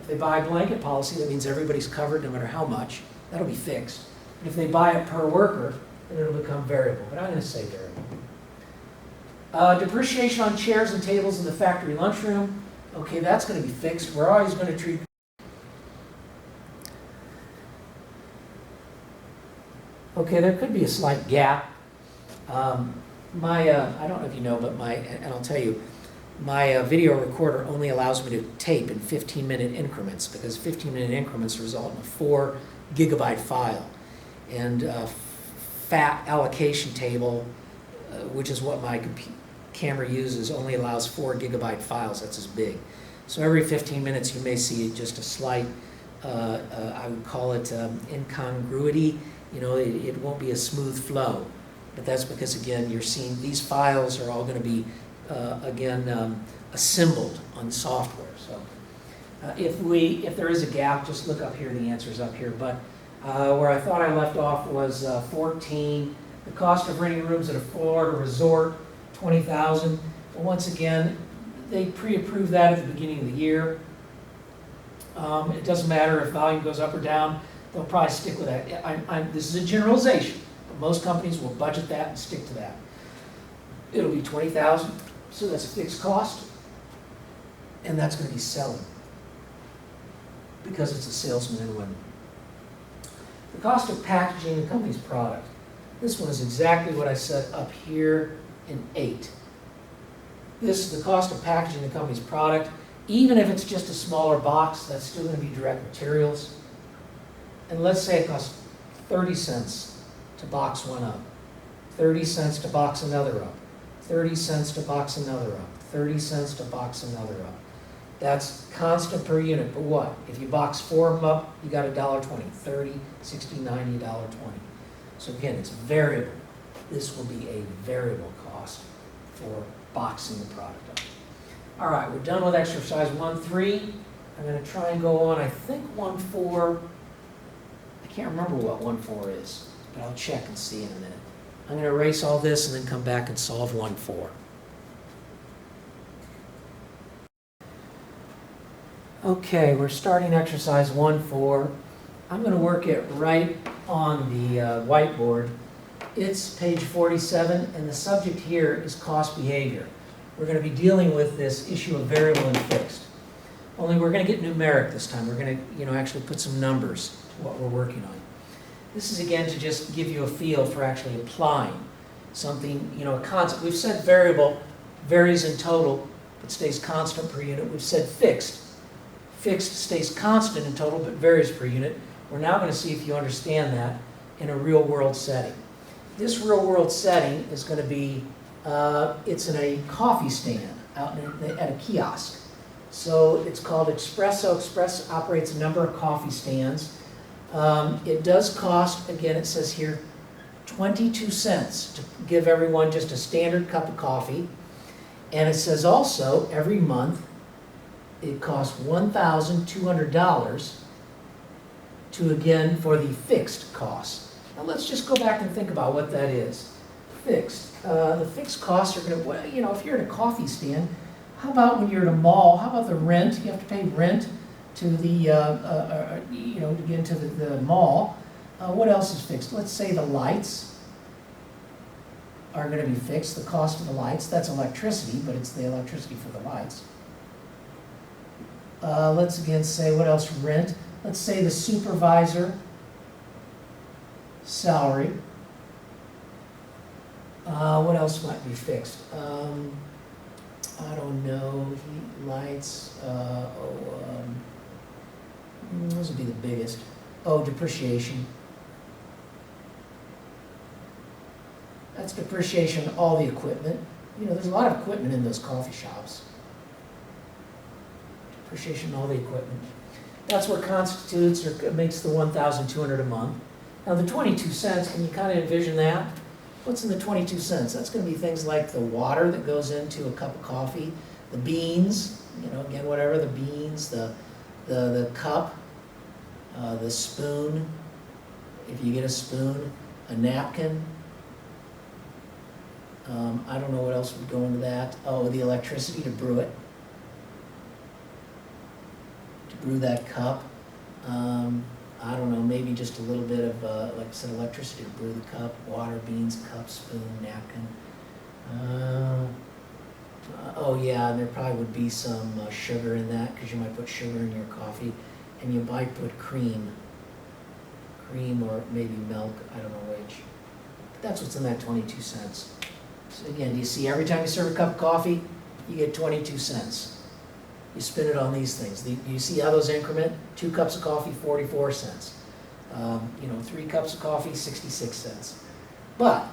If they buy a blanket policy, that means everybody's covered no matter how much. That'll be fixed. But if they buy it per worker, then it'll become variable. But I'm going to say variable. Depreciation on chairs and tables in the factory lunchroom. Okay, that's going to be fixed. We're always going to treat. Okay, there could be a slight gap. I don't know if you know, but and I'll tell you, my video recorder only allows me to tape in 15-minute increments because 15-minute increments result in a 4 gigabyte file. And fat allocation table, which is what my camera uses, only allows 4 gigabyte files. That's as big. So every 15 minutes you may see just a slight, I would call it incongruity. You know, it won't be a smooth flow. But that's because, again, you're seeing these files are all going to be, assembled on software. So if there is a gap, just look up here. The answer's up here. But where I thought I left off was 14. The cost of renting rooms at a Florida resort, $20,000. But once again, They pre-approve that at the beginning of the year. It doesn't matter if volume goes up or down, they'll probably stick with that. This is a generalization, but most companies will budget that and stick to that. It'll be 20,000, so that's a fixed cost, and that's going to be selling because it's a salesman and women. The cost of packaging the company's product. This one is exactly what I said up here in 8. This is the cost of packaging the company's product. Even if it's just a smaller box, that's still going to be direct materials. And let's say it costs 30 cents to box one up, 30 cents to box another up, 30 cents to box another up, 30 cents to box another up. That's constant per unit, but what? If you box 4 of them up, you got $1.20, 30, 60, 90, $1.20. So again, it's variable. This will be a variable cost for boxing the product up. All right, we're done with exercise 1.3. I'm going to try and go on, I think 1.4. I can't remember what 1.4 is, but I'll check and see in a minute. I'm going to erase all this and then come back and solve 1.4. Okay, we're starting exercise 1.4. I'm going to work it right on the whiteboard. It's page 47, and the subject here is cost behavior. We're going to be dealing with this issue of variable and fixed. Only we're going to get numeric this time. We're going to, actually put some numbers to what we're working on. This is again to just give you a feel for actually applying something, a concept. We've said variable varies in total, but stays constant per unit. We've said fixed. Fixed stays constant in total, but varies per unit. We're now going to see if you understand that in a real-world setting. This real-world setting is going to be, it's in a coffee stand out at a kiosk. So it's called Espresso. Express operates a number of coffee stands. It does cost, again, it says here, 22 cents to give everyone just a standard cup of coffee. And it says also, every month, it costs $1,200 to, again, for the fixed cost. Now let's just go back and think about what that is. Fixed. The fixed costs are going to, well, if you're at a coffee stand, how about when you're at a mall, how about the rent? You have to pay rent to the, to get into the mall. What else is fixed? Let's say the lights are going to be fixed, the cost of the lights. That's electricity, but it's the electricity for the lights. Let's again say, what else? Rent. Let's say the supervisor salary. What else might be fixed? I don't know. Heat, lights. Those would be the biggest. Oh, depreciation. That's depreciation of all the equipment. There's a lot of equipment in those coffee shops. Depreciation of all the equipment. That's what constitutes or makes the $1,200 a month. Now the 22 cents, can you kind of envision that? What's in the 22 cents? That's going to be things like the water that goes into a cup of coffee, the beans, again, whatever, the beans, the cup, the spoon, if you get a spoon, a napkin. I don't know what else would go into that. Oh, the electricity to brew it. To brew that cup. I don't know, maybe just a little bit of, like I said, electricity to brew the cup, water, beans, cup, spoon, napkin. Oh yeah, and there probably would be some sugar in that, because you might put sugar in your coffee, and you might put cream or maybe milk, I don't know which. But that's what's in that 22 cents. So again, do you see every time you serve a cup of coffee, you get 22 cents. You spin it on these things. You see how those increment? 2 cups of coffee, 44 cents. 3 cups of coffee, 66 cents. But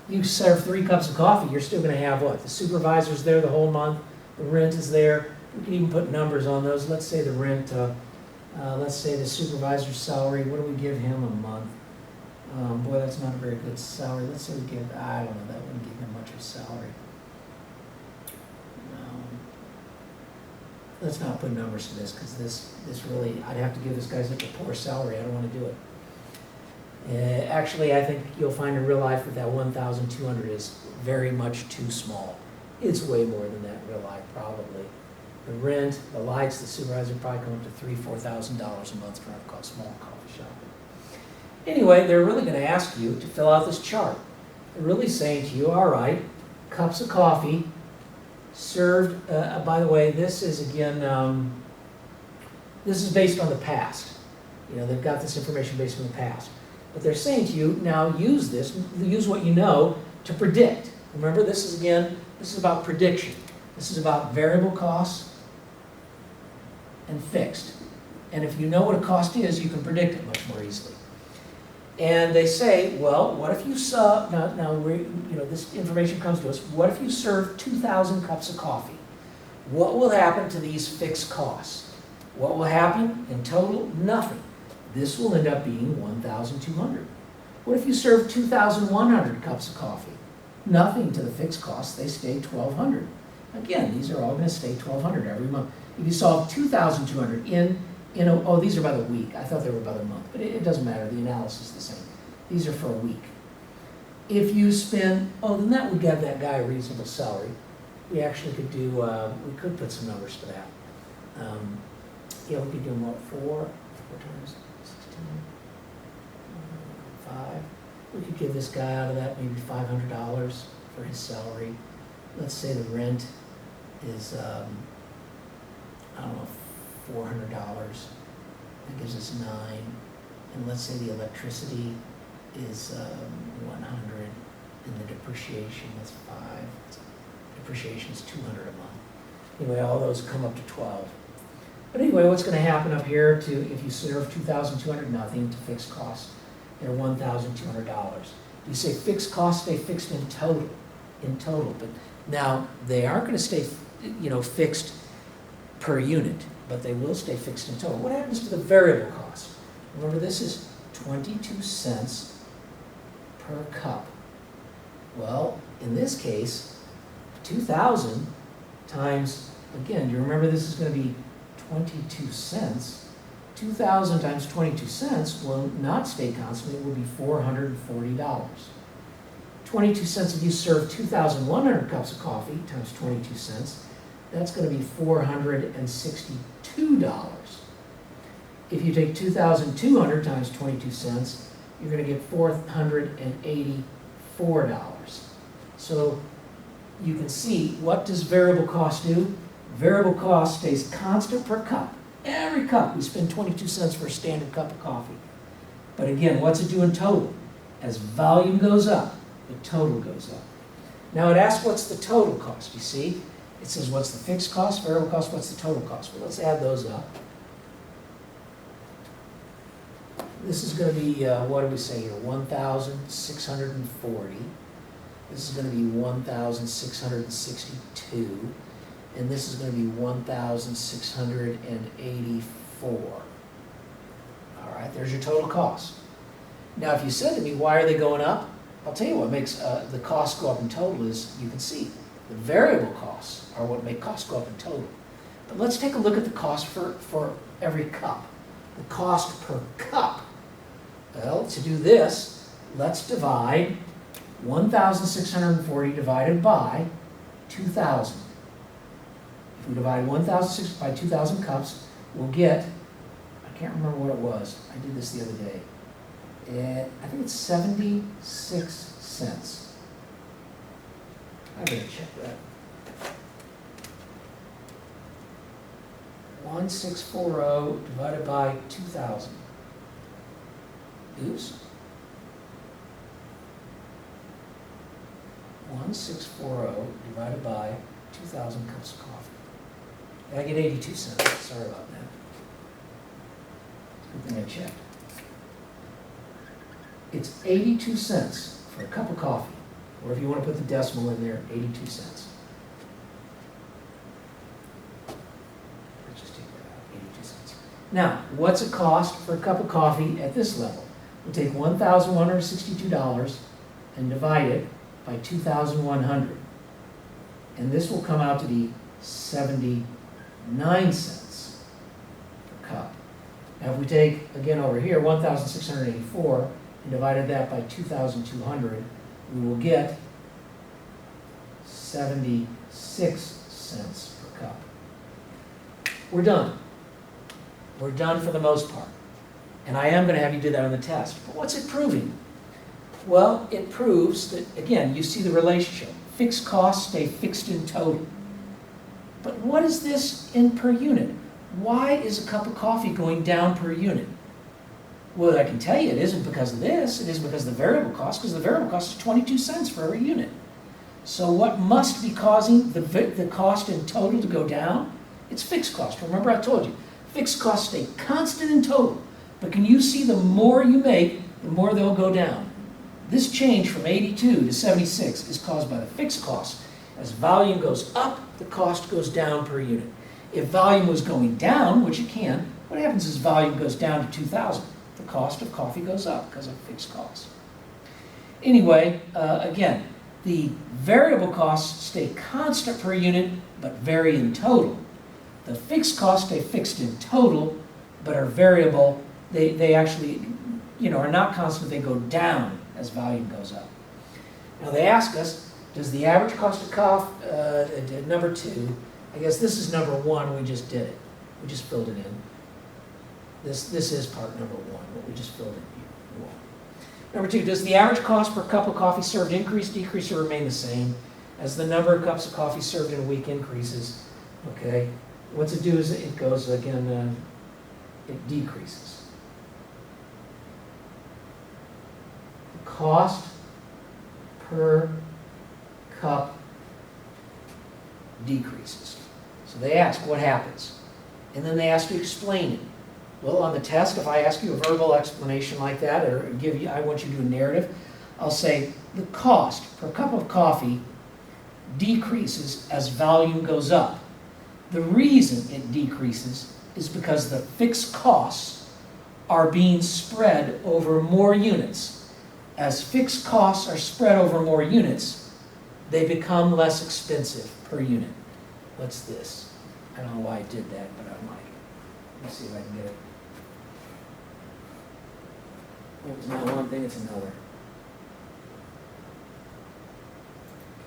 you serve 3 cups of coffee, you're still going to have what? The supervisor's there the whole month. The rent is there. We can even put numbers on those. Let's say the rent, let's say the supervisor's salary. What do we give him a month? Boy, that's not a very good salary. Let's say we give, I don't know, that wouldn't give him much of a salary. Let's not put numbers to this, because this really, I'd have to give this guy such a poor salary. I don't want to do it. Actually, I think you'll find in real life that 1,200 is very much too small. It's way more than that in real life, probably. The rent, the lights, the supervisor probably come up to $3,000-$4,000 a month for a small coffee shop. Anyway, they're really going to ask you to fill out this chart. They're really saying to you, all right, cups of coffee served, by the way, this is again, this is based on the past. You know, they've got this information based on the past. But they're saying to you, now use this, use what you know to predict. Remember, this is again, this is about prediction. This is about variable costs and fixed. And if you know what a cost is, you can predict it much more easily. And they say, well, what if you saw, now this information comes to us, what if you serve 2,000 cups of coffee? What will happen to these fixed costs? What will happen in total? Nothing. This will end up being 1,200. What if you serve 2,100 cups of coffee? Nothing to the fixed costs, they stay 1,200. Again, these are all going to stay 1,200 every month. If you solve 2,200 oh, these are by the week. I thought they were by the month, but it doesn't matter. The analysis is the same. These are for a week. If you spend, then that would give that guy a reasonable salary. We actually could do, we could put some numbers for that. Yeah, we could do what, 4 times 16, 5. We could give this guy out of that maybe $500 for his salary. Let's say the rent is, I don't know, $400. That gives us 9. And let's say the electricity is 100, and the depreciation is 5. Depreciation is 200 a month. Anyway, all those come up to 12. But anyway, what's going to happen up here if you serve 2,200, nothing to fixed costs. They're $1,200. You say fixed costs stay fixed in total, but now they aren't going to stay, fixed per unit, but they will stay fixed in total. What happens to the variable cost? Remember, this is 22 cents per cup. Well, in this case, 2,000 times, again, do you remember this is going to be 22 cents? 2,000 times 22 cents will not stay constant, it will be $440. 22 cents if you serve 2,100 cups of coffee times 22 cents, that's going to be $462. If you take 2,200 times 22 cents, you're going to get $484. So you can see, what does variable cost do? Variable cost stays constant per cup. Every cup, we spend 22 cents for a standard cup of coffee. But again, what's it do in total? As volume goes up, the total goes up. Now it asks what's the total cost, you see? It says what's the fixed cost, variable cost, what's the total cost? Well, let's add those up. This is going to be, what do we say here, 1,640. This is going to be 1,662. And this is going to be 1,684. All right, there's your total cost. Now, if you said to me, why are they going up? I'll tell you what makes the cost go up in total is, you can see, the variable costs are what make costs go up in total. But let's take a look at the cost for every cup. The cost per cup. Well, to do this, let's divide 1,640 divided by 2,000. If we divide 1,006 by 2,000 cups, we'll get, I can't remember what it was. I did this the other day. I think it's 76 cents. I better check that. 1,640 divided by 2,000. Oops. 1,640 divided by 2,000 cups of coffee. I get 82 cents. Sorry about that. Good thing I checked. It's 82 cents for a cup of coffee. Or if you want to put the decimal in there, 82 cents. Let's just take that out, 82 cents. Now, what's it cost for a cup of coffee at this level? We'll take $1,162 and divide it by 2,100. And this will come out to be 79 cents per cup. Now if we take, again over here, 1,684 and divided that by 2,200, we will get 76 6 cents per cup. We're done. We're done for the most part. And I am going to have you do that on the test. But what's it proving? Well, it proves that, again, you see the relationship. Fixed costs stay fixed in total. But what is this in per unit? Why is a cup of coffee going down per unit? Well, I can tell you it isn't because of this. It is because of the variable cost, because the variable cost is 22 cents for every unit. So what must be causing the cost in total to go down? It's fixed cost. Remember I told you, fixed costs stay constant in total. But can you see the more you make, the more they'll go down? This change from 82 to 76 is caused by the fixed cost. As volume goes up, the cost goes down per unit. If volume was going down, which it can, what happens is volume goes down to 2,000. The cost of coffee goes up because of fixed costs. Anyway, again, the variable costs stay constant per unit, but vary in total. The fixed costs stay fixed in total, but are variable. They actually, are not constant. They go down as volume goes up. Now they ask us, does the average cost of coffee, number 2, I guess this is number 1, we just did it. We just filled it in. This is part number 1, but we just filled it in. Number 2, does the average cost per cup of coffee served increase, decrease, or remain the same as the number of cups of coffee served in a week increases? Okay. What's it do is it goes, again, it decreases. The cost per cup decreases. So they ask, what happens? And then they ask you to explain it. Well, on the test, if I ask you a verbal explanation like that, or I want you to do a narrative, I'll say the cost per cup of coffee decreases as volume goes up. The reason it decreases is because the fixed costs are being spread over more units. As fixed costs are spread over more units, they become less expensive per unit. What's this? I don't know why I did that, but I like it. Let's see if I can get it. It was not one thing, it's another.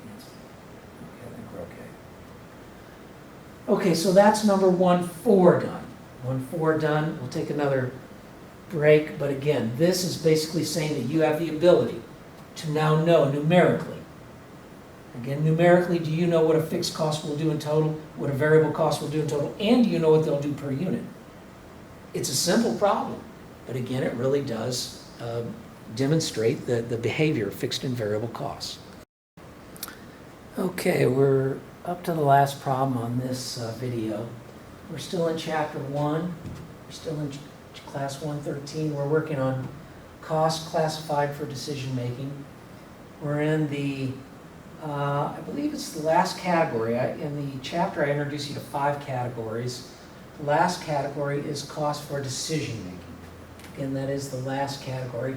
Okay, I think we're okay. Okay, so that's number 1-4 done. 1-4 done. We'll take another break, but again, this is basically saying that you have the ability to now know numerically. Again, numerically, do you know what a fixed cost will do in total, what a variable cost will do in total, and do you know what they'll do per unit? It's a simple problem, but again, it really does demonstrate the behavior of fixed and variable costs. Okay, we're up to the last problem on this video. We're still in chapter 1. We're still in class 113. We're working on cost classified for decision making. We're in the, I believe it's the last category. In the chapter I introduced you to 5 categories. The last category is cost for decision making. Again, that is the last category.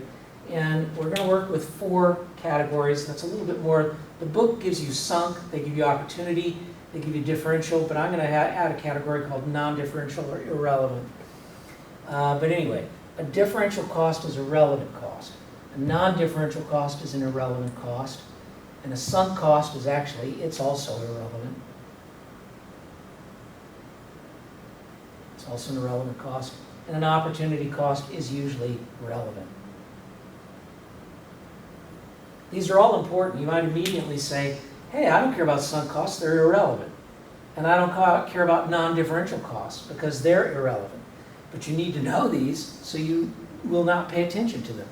And we're going to work with 4 categories. That's a little bit more. The book gives you sunk, they give you opportunity, they give you differential, but I'm going to add a category called non-differential or irrelevant. But anyway, a differential cost is a relevant cost. A non-differential cost is an irrelevant cost. And a sunk cost is actually, it's also irrelevant. It's also an irrelevant cost. And an opportunity cost is usually relevant. These are all important. You might immediately say, hey, I don't care about sunk costs, they're irrelevant. And I don't care about non-differential costs because they're irrelevant. But you need to know these so you will not pay attention to them.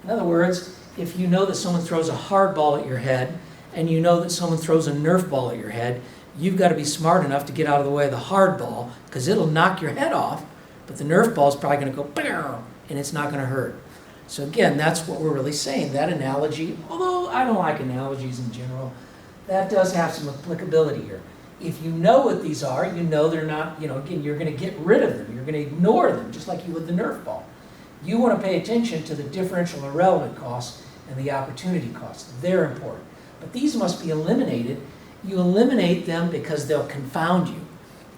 In other words, if you know that someone throws a hard ball at your head and you know that someone throws a Nerf ball at your head, you've got to be smart enough to get out of the way of the hard ball because it'll knock your head off, but the Nerf ball is probably going to go BAM! And it's not going to hurt. So again, that's what we're really saying. That analogy, although I don't like analogies in general, that does have some applicability here. If you know what these are, you know they're not, again, you're going to get rid of them. You're going to ignore them, just like you would the Nerf ball. You want to pay attention to the differential and relevant costs and the opportunity costs. They're important. But these must be eliminated. You eliminate them because they'll confound you.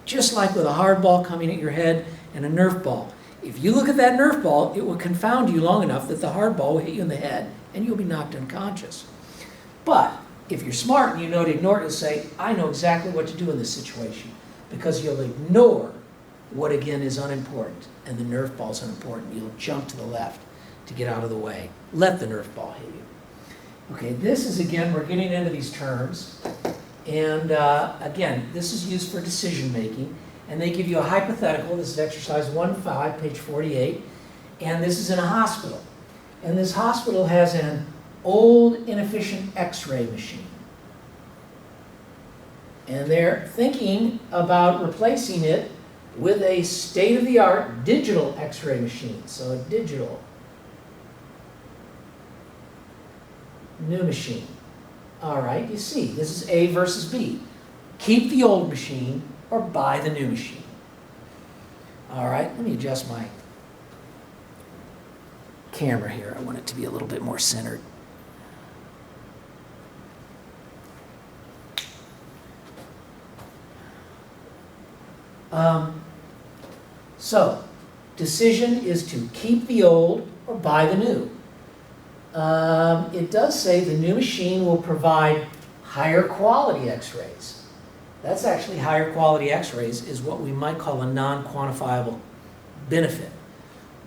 Just like with a hard ball coming at your head and a Nerf ball. If you look at that Nerf ball, it will confound you long enough that the hard ball will hit you in the head and you'll be knocked unconscious. But If you're smart and you know to ignore it, you'll say, I know exactly what to do in this situation, because you'll ignore what again is unimportant, and the Nerf ball's unimportant. You'll jump to the left to get out of the way. Let the Nerf ball hit you. Okay, this is again, we're getting into these terms, and again, this is used for decision making, and they give you a hypothetical. This is exercise 1.5, page 48, and this is in a hospital. And this hospital has an old, inefficient X-ray machine. And they're thinking about replacing it with a state-of-the-art digital X-ray machine. So a digital new machine. All right, you see, this is A versus B. Keep the old machine or buy the new machine. All right, let me adjust my camera here. I want it to be a little bit more centered. So, decision is to keep the old or buy the new. It does say the new machine will provide higher quality X-rays. That's actually higher quality X-rays is what we might call a non-quantifiable benefit.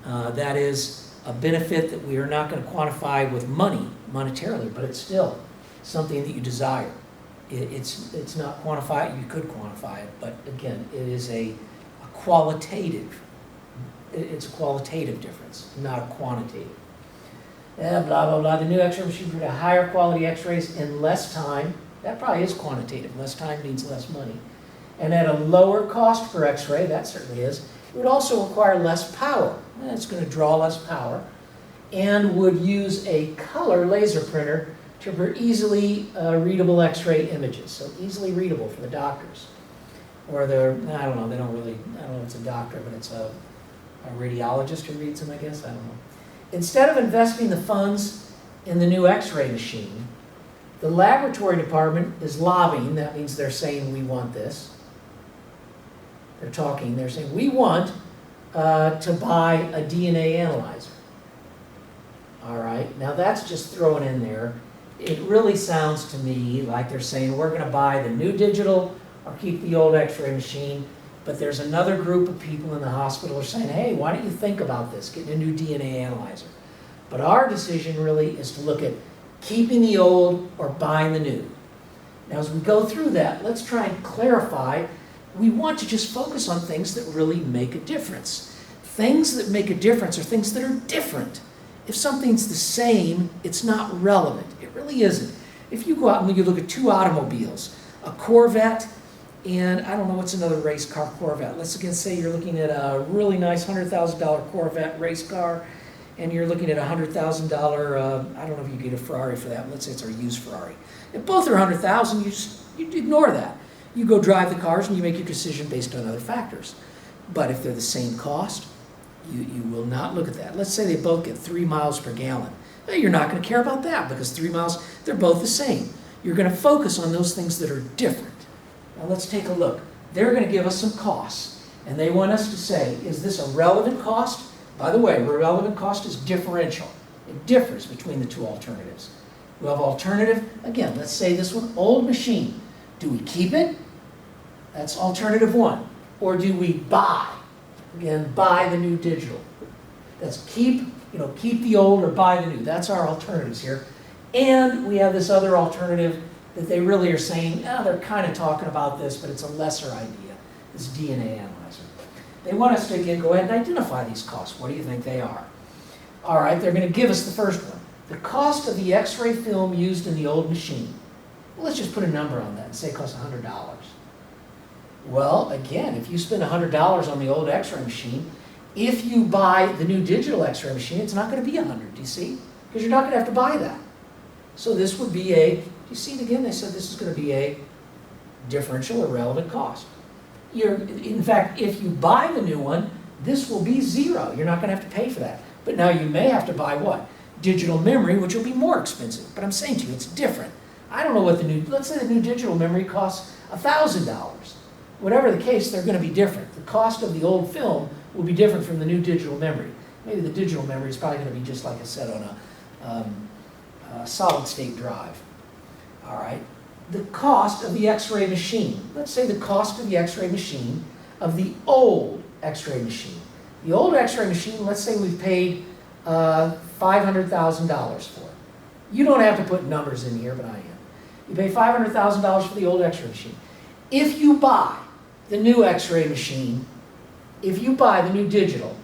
That is a benefit that we are not going to quantify with money, monetarily, but it's still something that you desire. It's not quantified. You could quantify it, but again, it is a qualitative. It's a qualitative difference, not a quantitative. Blah, blah, blah. The new X-ray machine produces higher quality X-rays in less time. That probably is quantitative. Less time means less money. And at a lower cost per X-ray, that certainly is. It would also require less power. It's going to draw less power. And would use a color laser printer to produce easily readable X-ray images. So easily readable for the doctors. Or the, I don't know, they don't really, I don't know if it's a doctor, but it's a radiologist who reads them, I guess. I don't know. Instead of investing the funds in the new X-ray machine, the laboratory department is lobbying. That means they're saying, we want this. They're talking, they're saying, we want to buy a DNA analyzer. All right, now that's just thrown in there. It really sounds to me like they're saying, we're going to buy the new digital or keep the old X-ray machine. But there's another group of people in the hospital who are saying, hey, why don't you think about this, getting a new DNA analyzer? But our decision really is to look at keeping the old or buying the new. Now, as we go through that, let's try and clarify. We want to just focus on things that really make a difference. Things that make a difference are things that are different. If something's the same, it's not relevant. It really isn't. If you go out and you look at two automobiles, a Corvette, and I don't know what's another race car Corvette. Let's again say you're looking at a really nice $100,000 Corvette race car, and you're looking at a $100,000, I don't know if you get a Ferrari for that. Let's say it's a used Ferrari. If both are $100,000, you ignore that. You go drive the cars and you make your decision based on other factors. But if they're the same cost, you will not look at that. Let's say they both get 3 miles per gallon. Well, you're not going to care about that because 3 miles, they're both the same. You're going to focus on those things that are different. Now let's take a look. They're going to give us some costs, and they want us to say, is this a relevant cost? By the way, relevant cost is differential. It differs between the two alternatives. We have alternative, again, let's say this one, old machine. Do we keep it? That's alternative one. Or do we buy? Again, buy the new digital. That's keep the old or buy the new. That's our alternatives here. And we have this other alternative that they really are saying, they're kind of talking about this, but it's a lesser idea, this DNA analyzer. They want us to, again, go ahead and identify these costs. What do you think they are? All right, they're going to give us the first one. The cost of the X-ray film used in the old machine. Well, let's just put a number on that and say it costs $100. Well, again, if you spend $100 on the old X-ray machine, if you buy the new digital X-ray machine, it's not going to be $100, do you see? Because you're not going to have to buy that. So this would be do you see it again? They said this is going to be a differential or relevant cost. In fact, if you buy the new one, this will be zero. You're not going to have to pay for that. But now you may have to buy what? Digital memory, which will be more expensive. But I'm saying to you, it's different. I don't know what let's say the new digital memory costs $1,000. Whatever the case, they're going to be different. The cost of the old film will be different from the new digital memory. Maybe the digital memory is probably going to be just like I said on a solid state drive. All right. The cost of the X-ray machine. Let's say the cost of the X-ray machine of the old X-ray machine. The old X-ray machine, let's say we've paid $500,000 for it. You don't have to put numbers in here, but I am. You pay $500,000 for the old X-ray machine. If you buy the new X-ray machine, if you buy the new digital,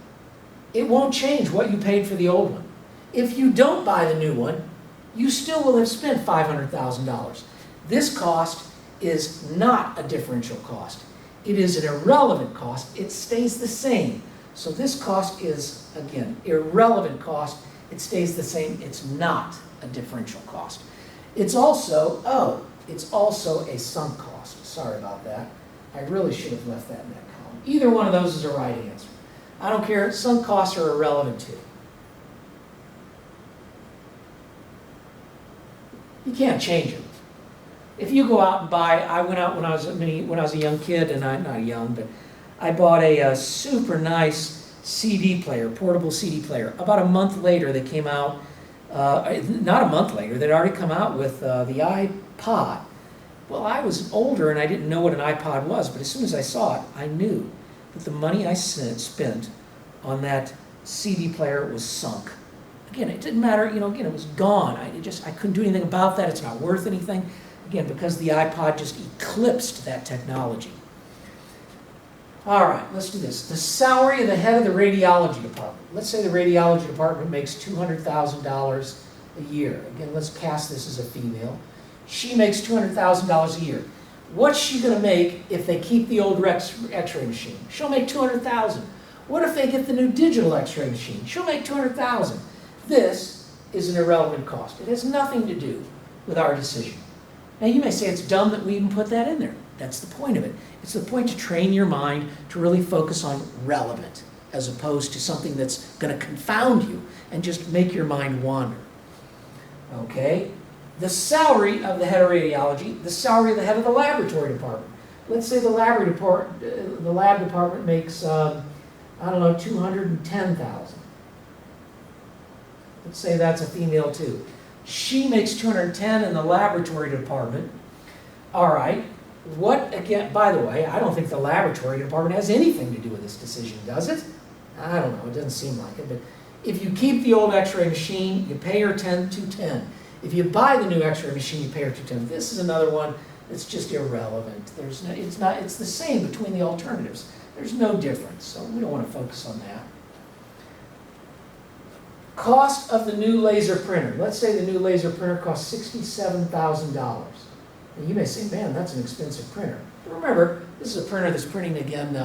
it won't change what you paid for the old one. If you don't buy the new one, you still will have spent $500,000. This cost is not a differential cost. It is an irrelevant cost. It stays the same. So this cost is, again, irrelevant cost. It stays the same. It's not a differential cost. It's also, it's also a sunk cost. Sorry about that. I really should have left that in that column. Either one of those is a right answer. I don't care. Sunk costs are irrelevant too. You can't change them. If you go out and buy, I went out when I was a young kid, and I'm not young, but I bought a super nice CD player, portable CD player. About a month later, they came out, not a month later, they'd already come out with the iPod. Well, I was older and I didn't know what an iPod was, but as soon as I saw it, I knew that the money I spent on that CD player was sunk. Again, it didn't matter, again, it was gone. I couldn't do anything about that. It's not worth anything. Again, because the iPod just eclipsed that technology. All right, let's do this. The salary of the head of the radiology department. Let's say the radiology department makes $200,000 a year. Again, let's cast this as a female. She makes $200,000 a year. What's she going to make if they keep the old X-ray machine? She'll make $200,000. What if they get the new digital X-ray machine? She'll make $200,000. This is an irrelevant cost. It has nothing to do with our decision. Now you may say it's dumb that we even put that in there. That's the point of it. It's the point to train your mind to really focus on relevant as opposed to something that's going to confound you and just make your mind wander. Okay? The salary of the head of radiology, the salary of the head of the laboratory department. Let's say the lab department makes, $210,000. Let's say that's a female too. She makes $210,000 in the laboratory department. All right. What, again, by the way, I don't think the laboratory department has anything to do with this decision, does it? I don't know. It doesn't seem like it. But if you keep the old X-ray machine, you pay her $210,000. If you buy the new X-ray machine, you pay her $210,000. This is another one that's just irrelevant. It's the same between the alternatives. There's no difference. So we don't want to focus on that. Cost of the new laser printer. Let's say the new laser printer costs $67,000. Now you may say, man, that's an expensive printer. But remember, this is a printer that's printing, again,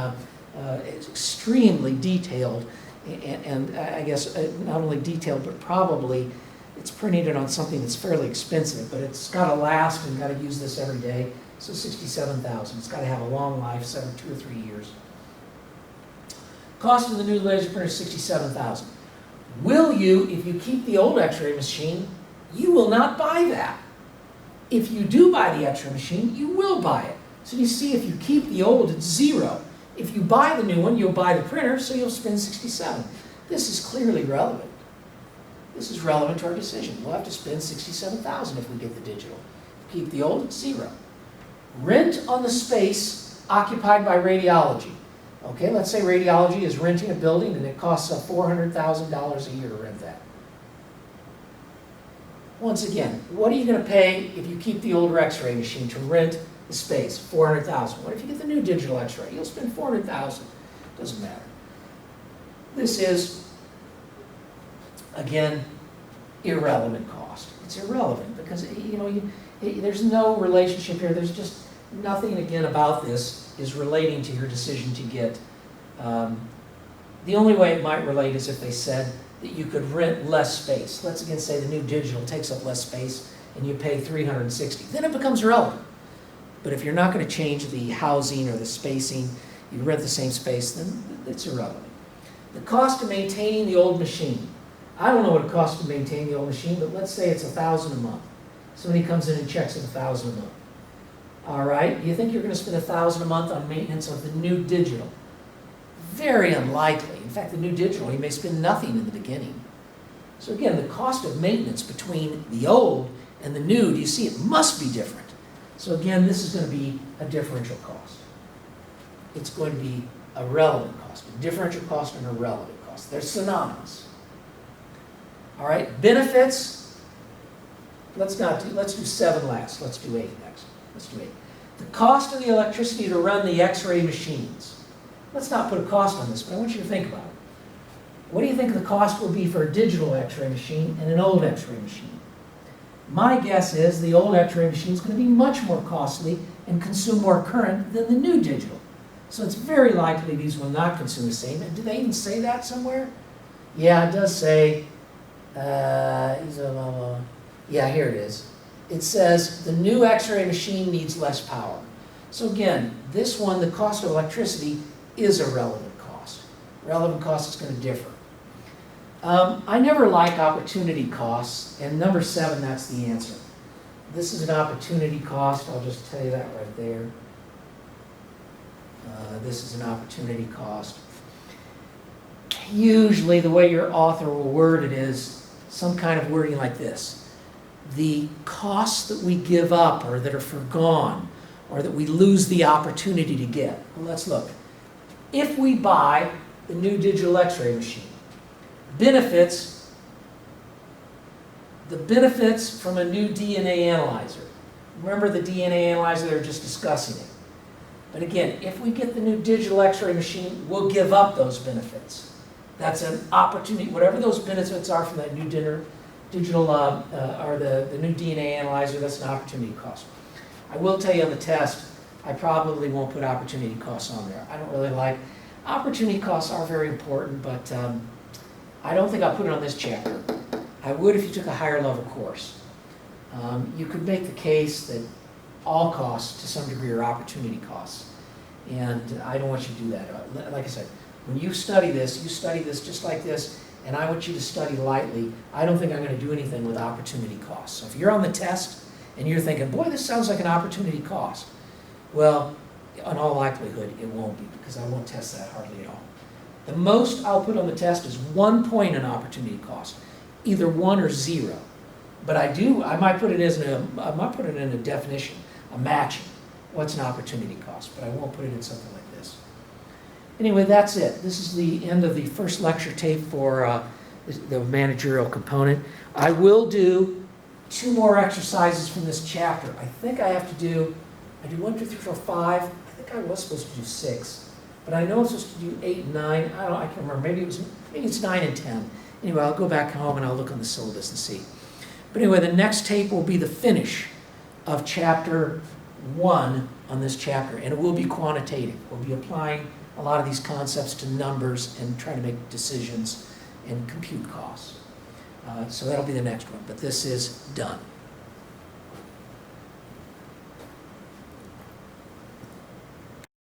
it's extremely detailed, and I guess not only detailed, but probably it's printing it on something that's fairly expensive, but it's got to last and got to use this every day. So $67,000. It's got to have a long life, 2 or 3 years. Cost of the new laser printer is $67,000. Will you, if you keep the old X-ray machine, you will not buy that. If you do buy the X-ray machine, you will buy it. So you see, if you keep the old, it's $0. If you buy the new one, you'll buy the printer, so you'll spend $67,000. This is clearly relevant. This is relevant to our decision. We'll have to spend $67,000 if we get the digital. If we keep the old, it's $0. Rent on the space occupied by radiology. Okay, let's say radiology is renting a building and it costs $400,000 a year to rent that. Once again, what are you going to pay if you keep the older X-ray machine to rent the space? $400,000. What if you get the new digital X-ray? You'll spend $400,000. Doesn't matter. This is, again, irrelevant cost. It's irrelevant because there's no relationship here. There's just nothing, again, about this is relating to your decision to get. The only way it might relate is if they said that you could rent less space. Let's again say the new digital takes up less space and you pay $360. Then it becomes relevant. But if you're not going to change the housing or the spacing, you rent the same space, then it's irrelevant. The cost of maintaining the old machine. I don't know what it costs to maintain the old machine, but let's say it's $1,000 a month. Somebody comes in and checks it $1,000 a month. All right, you think you're going to spend $1,000 a month on maintenance of the new digital? Very unlikely. In fact, the new digital, you may spend nothing in the beginning. So again, the cost of maintenance between the old And the new, do you see, it must be different. So again, this is going to be a differential cost. It's going to be a relevant cost. A differential cost and a relevant cost. They're synonymous. All right, benefits. Let's do 7 last. Let's do 8 next. Let's do 8. The cost of the electricity to run the X-ray machines. Let's not put a cost on this, but I want you to think about it. What do you think the cost will be for a digital X-ray machine and an old X-ray machine? My guess is the old X-ray machine is going to be much more costly and consume more current than the new digital. So it's very likely these will not consume the same. And do they even say that somewhere? Yeah, it does say, yeah, here it is. It says the new X-ray machine needs less power. So again, this one, the cost of electricity is a relevant cost. Relevant cost is going to differ. I never like opportunity costs, and number 7, that's the answer. This is an opportunity cost. I'll just tell you that right there. This is an opportunity cost. Usually the way your author will word it is some kind of wording like this. The costs that we give up or that are forgone or that we lose the opportunity to get. Well, let's look. If we buy the new digital X-ray machine, benefits, the benefits from a new DNA analyzer. Remember the DNA analyzer, they were just discussing it. But again, if we get the new digital X-ray machine, we'll give up those benefits. That's an opportunity, whatever those benefits are from that new digital or the new DNA analyzer, that's an opportunity cost. I will tell you on the test, I probably won't put opportunity costs on there. I don't really like, opportunity costs are very important, but I don't think I'll put it on this chapter. I would if you took a higher level course. You could make the case that all costs to some degree are opportunity costs. And I don't want you to do that. Like I said, when you study this just like this, and I want you to study lightly. I don't think I'm going to do anything with opportunity costs. So if you're on the test and you're thinking, boy, this sounds like an opportunity cost, well, in all likelihood, it won't be, because I won't test that hardly at all. The most I'll put on the test is 1 point in opportunity cost, either 1 or 0. But I might put it in a definition, a matching. What's an opportunity cost? But I won't put it in something like this. Anyway, that's it. This is the end of the first lecture tape for the managerial component. I will do 2 more exercises from this chapter. I think I have to do, I do 1, 2, 3, 4, 5. I think I was supposed to do 6. But I know I'm supposed to do 8 and 9. I can't remember. Maybe it's 9 and 10. Anyway, I'll go back home and I'll look on the syllabus and see. But anyway, the next tape will be the finish of chapter 1 on this chapter, and it will be quantitative. We'll be applying a lot of these concepts to numbers and trying to make decisions and compute costs. So that'll be the next one, but this is done.